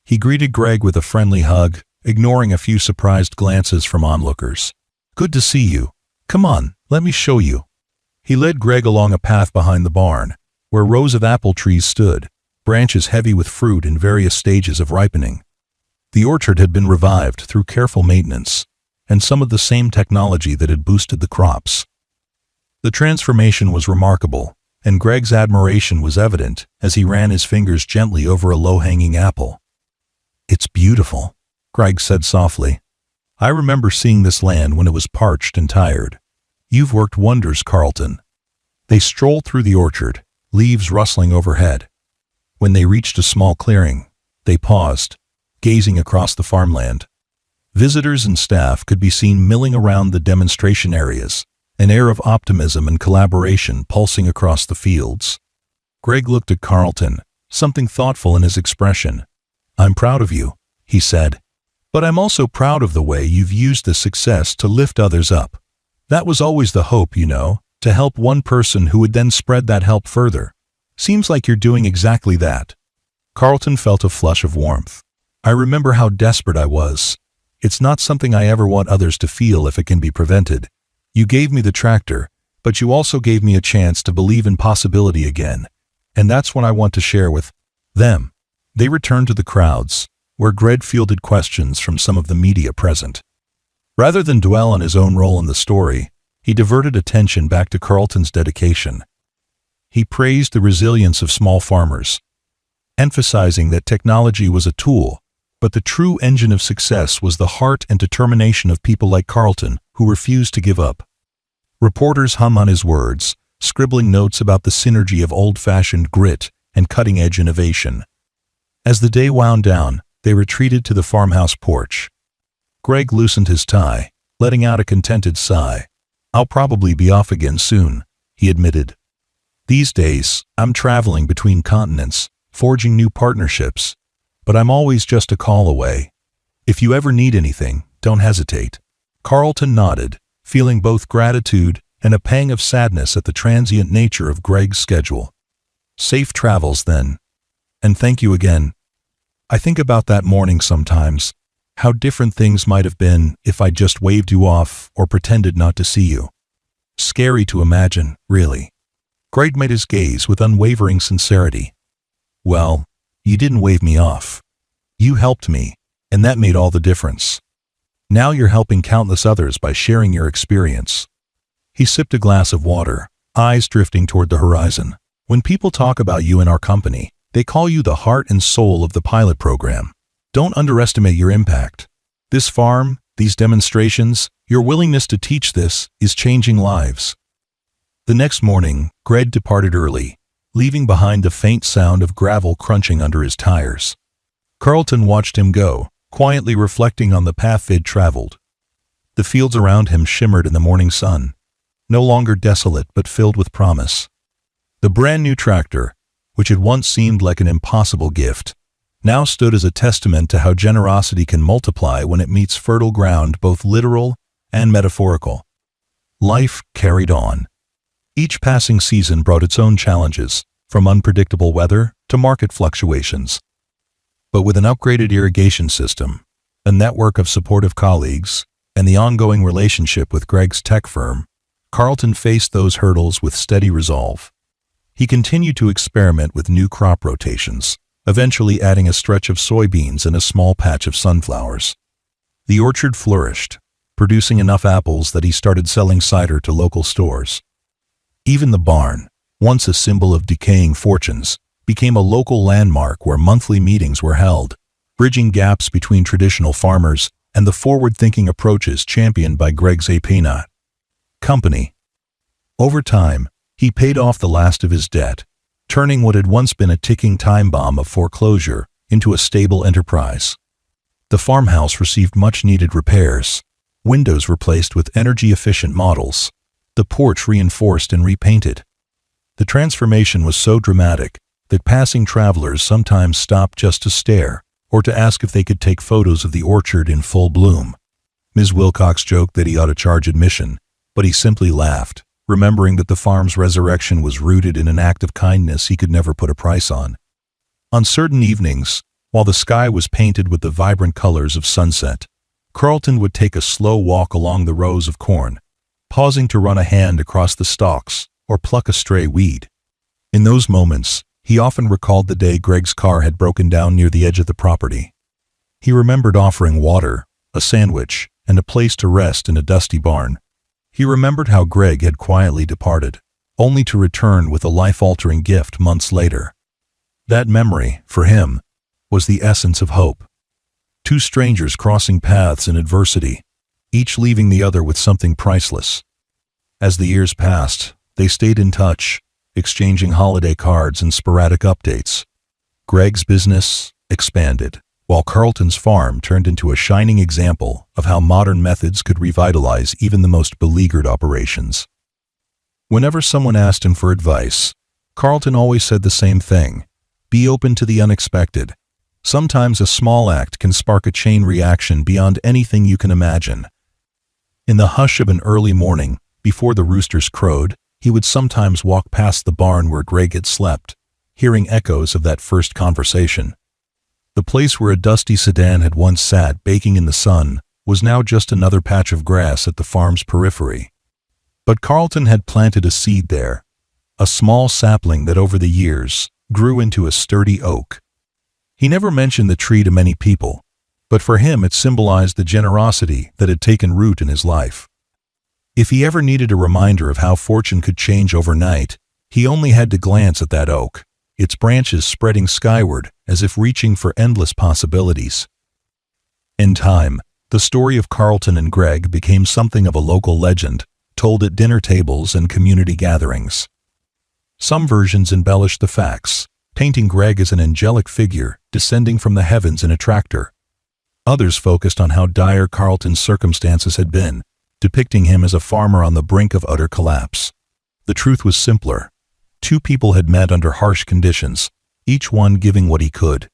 he greeted Greg with a friendly hug, ignoring a few surprised glances from onlookers. "Good to see you. Come on, let me show you." He led Greg along a path behind the barn, where rows of apple trees stood, branches heavy with fruit in various stages of ripening. The orchard had been revived through careful maintenance, and some of the same technology that had boosted the crops. The transformation was remarkable, and Greg's admiration was evident as he ran his fingers gently over a low-hanging apple. "It's beautiful," Greg said softly. "I remember seeing this land when it was parched and tired. You've worked wonders, Carlton." They strolled through the orchard, leaves rustling overhead. When they reached a small clearing, they paused, gazing across the farmland. Visitors and staff could be seen milling around the demonstration areas, an air of optimism and collaboration pulsing across the fields. Greg looked at Carlton, something thoughtful in his expression. "I'm proud of you," he said. "But I'm also proud of the way you've used this success to lift others up. That was always the hope, to help one person who would then spread that help further. Seems like you're doing exactly that." Carlton felt a flush of warmth. "I remember how desperate I was. It's not something I ever want others to feel if it can be prevented. You gave me the tractor, but you also gave me a chance to believe in possibility again, and that's what I want to share with them." They returned to the crowds, where Greg fielded questions from some of the media present. Rather than dwell on his own role in the story, he diverted attention back to Carlton's dedication. He praised the resilience of small farmers, emphasizing that technology was a tool, but the true engine of success was the heart and determination of people like Carlton who refused to give up. Reporters hum on his words, scribbling notes about the synergy of old-fashioned grit and cutting-edge innovation. As the day wound down, they retreated to the farmhouse porch. Greg loosened his tie, letting out a contented sigh. "I'll probably be off again soon," he admitted. "These days, I'm traveling between continents, forging new partnerships, but I'm always just a call away. If you ever need anything, don't hesitate." Carlton nodded, feeling both gratitude and a pang of sadness at the transient nature of Greg's schedule. "Safe travels, then. And thank you again. I think about that morning sometimes, how different things might have been if I just waved you off or pretended not to see you. Scary to imagine, really." Greg met his gaze with unwavering sincerity. "Well, you didn't wave me off. You helped me, and that made all the difference. Now you're helping countless others by sharing your experience." He sipped a glass of water, eyes drifting toward the horizon. "When people talk about you in our company, they call you the heart and soul of the pilot program. Don't underestimate your impact. This farm, these demonstrations, your willingness to teach this is changing lives." The next morning, Greg departed early, leaving behind the faint sound of gravel crunching under his tires. Carlton watched him go, quietly reflecting on the path they'd traveled. The fields around him shimmered in the morning sun, no longer desolate but filled with promise. The brand-new tractor, which had once seemed like an impossible gift, now stood as a testament to how generosity can multiply when it meets fertile ground, both literal and metaphorical. Life carried on. Each passing season brought its own challenges, from unpredictable weather to market fluctuations. But with an upgraded irrigation system, a network of supportive colleagues, and the ongoing relationship with Greg's tech firm, Carlton faced those hurdles with steady resolve. He continued to experiment with new crop rotations, eventually adding a stretch of soybeans and a small patch of sunflowers. The orchard flourished, producing enough apples that he started selling cider to local stores. Even the barn, once a symbol of decaying fortunes, became a local landmark where monthly meetings were held, bridging gaps between traditional farmers and the forward-thinking approaches championed by Greg's Company. Over time, he paid off the last of his debt, turning what had once been a ticking time bomb of foreclosure into a stable enterprise. The farmhouse received much-needed repairs, windows replaced with energy-efficient models, the porch reinforced and repainted. The transformation was so dramatic that passing travelers sometimes stopped just to stare or to ask if they could take photos of the orchard in full bloom. Ms. Wilcox joked that he ought to charge admission, but he simply laughed, remembering that the farm's resurrection was rooted in an act of kindness he could never put a price on. On certain evenings, while the sky was painted with the vibrant colors of sunset, Carlton would take a slow walk along the rows of corn, pausing to run a hand across the stalks or pluck a stray weed. In those moments, he often recalled the day Greg's car had broken down near the edge of the property. He remembered offering water, a sandwich, and a place to rest in a dusty barn. He remembered how Greg had quietly departed, only to return with a life-altering gift months later. That memory, for him, was the essence of hope. Two strangers crossing paths in adversity, each leaving the other with something priceless. As the years passed, they stayed in touch, exchanging holiday cards and sporadic updates. Greg's business expanded, while Carlton's farm turned into a shining example of how modern methods could revitalize even the most beleaguered operations. Whenever someone asked him for advice, Carlton always said the same thing: be open to the unexpected. Sometimes a small act can spark a chain reaction beyond anything you can imagine. In the hush of an early morning, before the roosters crowed, he would sometimes walk past the barn where Greg had slept, hearing echoes of that first conversation. The place where a dusty sedan had once sat baking in the sun was now just another patch of grass at the farm's periphery. But Carlton had planted a seed there, a small sapling that over the years grew into a sturdy oak. He never mentioned the tree to many people, but for him it symbolized the generosity that had taken root in his life. If he ever needed a reminder of how fortune could change overnight, he only had to glance at that oak, its branches spreading skyward as if reaching for endless possibilities. In time, the story of Carlton and Greg became something of a local legend, told at dinner tables and community gatherings. Some versions embellished the facts, painting Greg as an angelic figure descending from the heavens in a tractor. Others focused on how dire Carlton's circumstances had been, depicting him as a farmer on the brink of utter collapse. The truth was simpler. Two people had met under harsh conditions, each one giving what he could.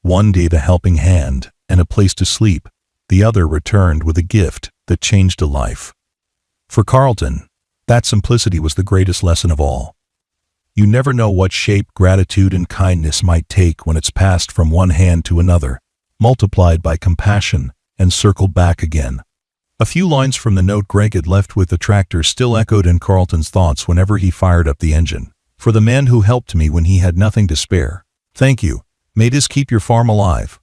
One gave a helping hand and a place to sleep, the other returned with a gift that changed a life. For Carlton, that simplicity was the greatest lesson of all. You never know what shape gratitude and kindness might take when it's passed from one hand to another, multiplied by compassion, and circled back again. A few lines from the note Greg had left with the tractor still echoed in Carlton's thoughts whenever he fired up the engine. For the man who helped me when he had nothing to spare. Thank you. May this keep your farm alive.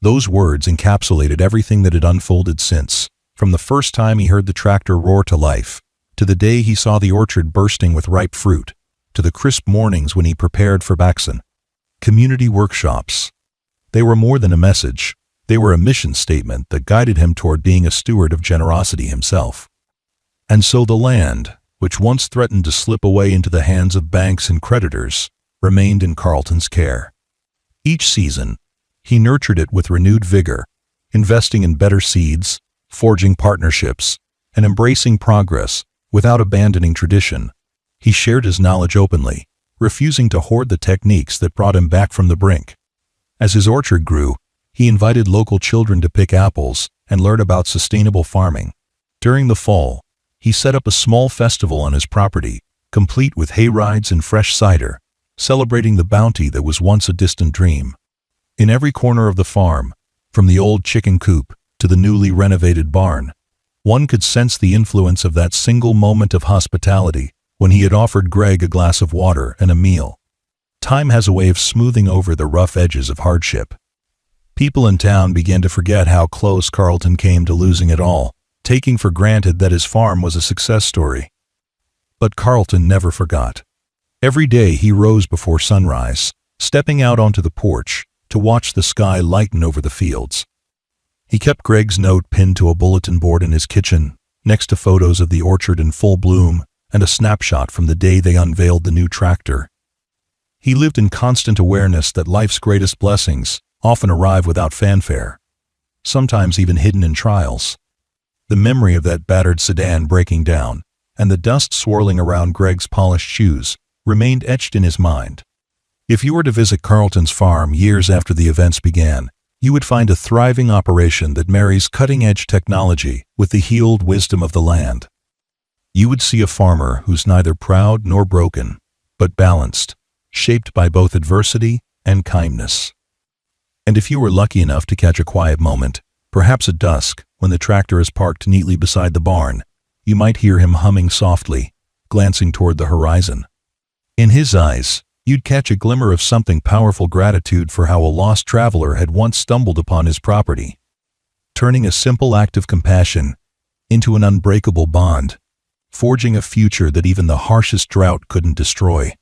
Those words encapsulated everything that had unfolded since, from the first time he heard the tractor roar to life, to the day he saw the orchard bursting with ripe fruit, to the crisp mornings when he prepared for Baxen. Community workshops. They were more than a message. They were a mission statement that guided him toward being a steward of generosity himself. And so the land, which once threatened to slip away into the hands of banks and creditors, remained in Carlton's care. Each season, he nurtured it with renewed vigor, investing in better seeds, forging partnerships, and embracing progress without abandoning tradition. He shared his knowledge openly, refusing to hoard the techniques that brought him back from the brink. As his orchard grew, he invited local children to pick apples and learn about sustainable farming. During the fall, he set up a small festival on his property, complete with hay rides and fresh cider, celebrating the bounty that was once a distant dream. In every corner of the farm, from the old chicken coop to the newly renovated barn, one could sense the influence of that single moment of hospitality when he had offered Greg a glass of water and a meal. Time has a way of smoothing over the rough edges of hardship. People in town began to forget how close Carlton came to losing it all, taking for granted that his farm was a success story. But Carlton never forgot. Every day he rose before sunrise, stepping out onto the porch to watch the sky lighten over the fields. He kept Greg's note pinned to a bulletin board in his kitchen, next to photos of the orchard in full bloom and a snapshot from the day they unveiled the new tractor. He lived in constant awareness that life's greatest blessings often arrive without fanfare, sometimes even hidden in trials. The memory of that battered sedan breaking down and the dust swirling around Greg's polished shoes remained etched in his mind. If you were to visit Carlton's farm years after the events began, you would find a thriving operation that marries cutting-edge technology with the healed wisdom of the land. You would see a farmer who's neither proud nor broken, but balanced, shaped by both adversity and kindness. And if you were lucky enough to catch a quiet moment, perhaps at dusk, when the tractor is parked neatly beside the barn, you might hear him humming softly, glancing toward the horizon. In his eyes, you'd catch a glimmer of something powerful: gratitude for how a lost traveler had once stumbled upon his property, turning a simple act of compassion into an unbreakable bond, forging a future that even the harshest drought couldn't destroy.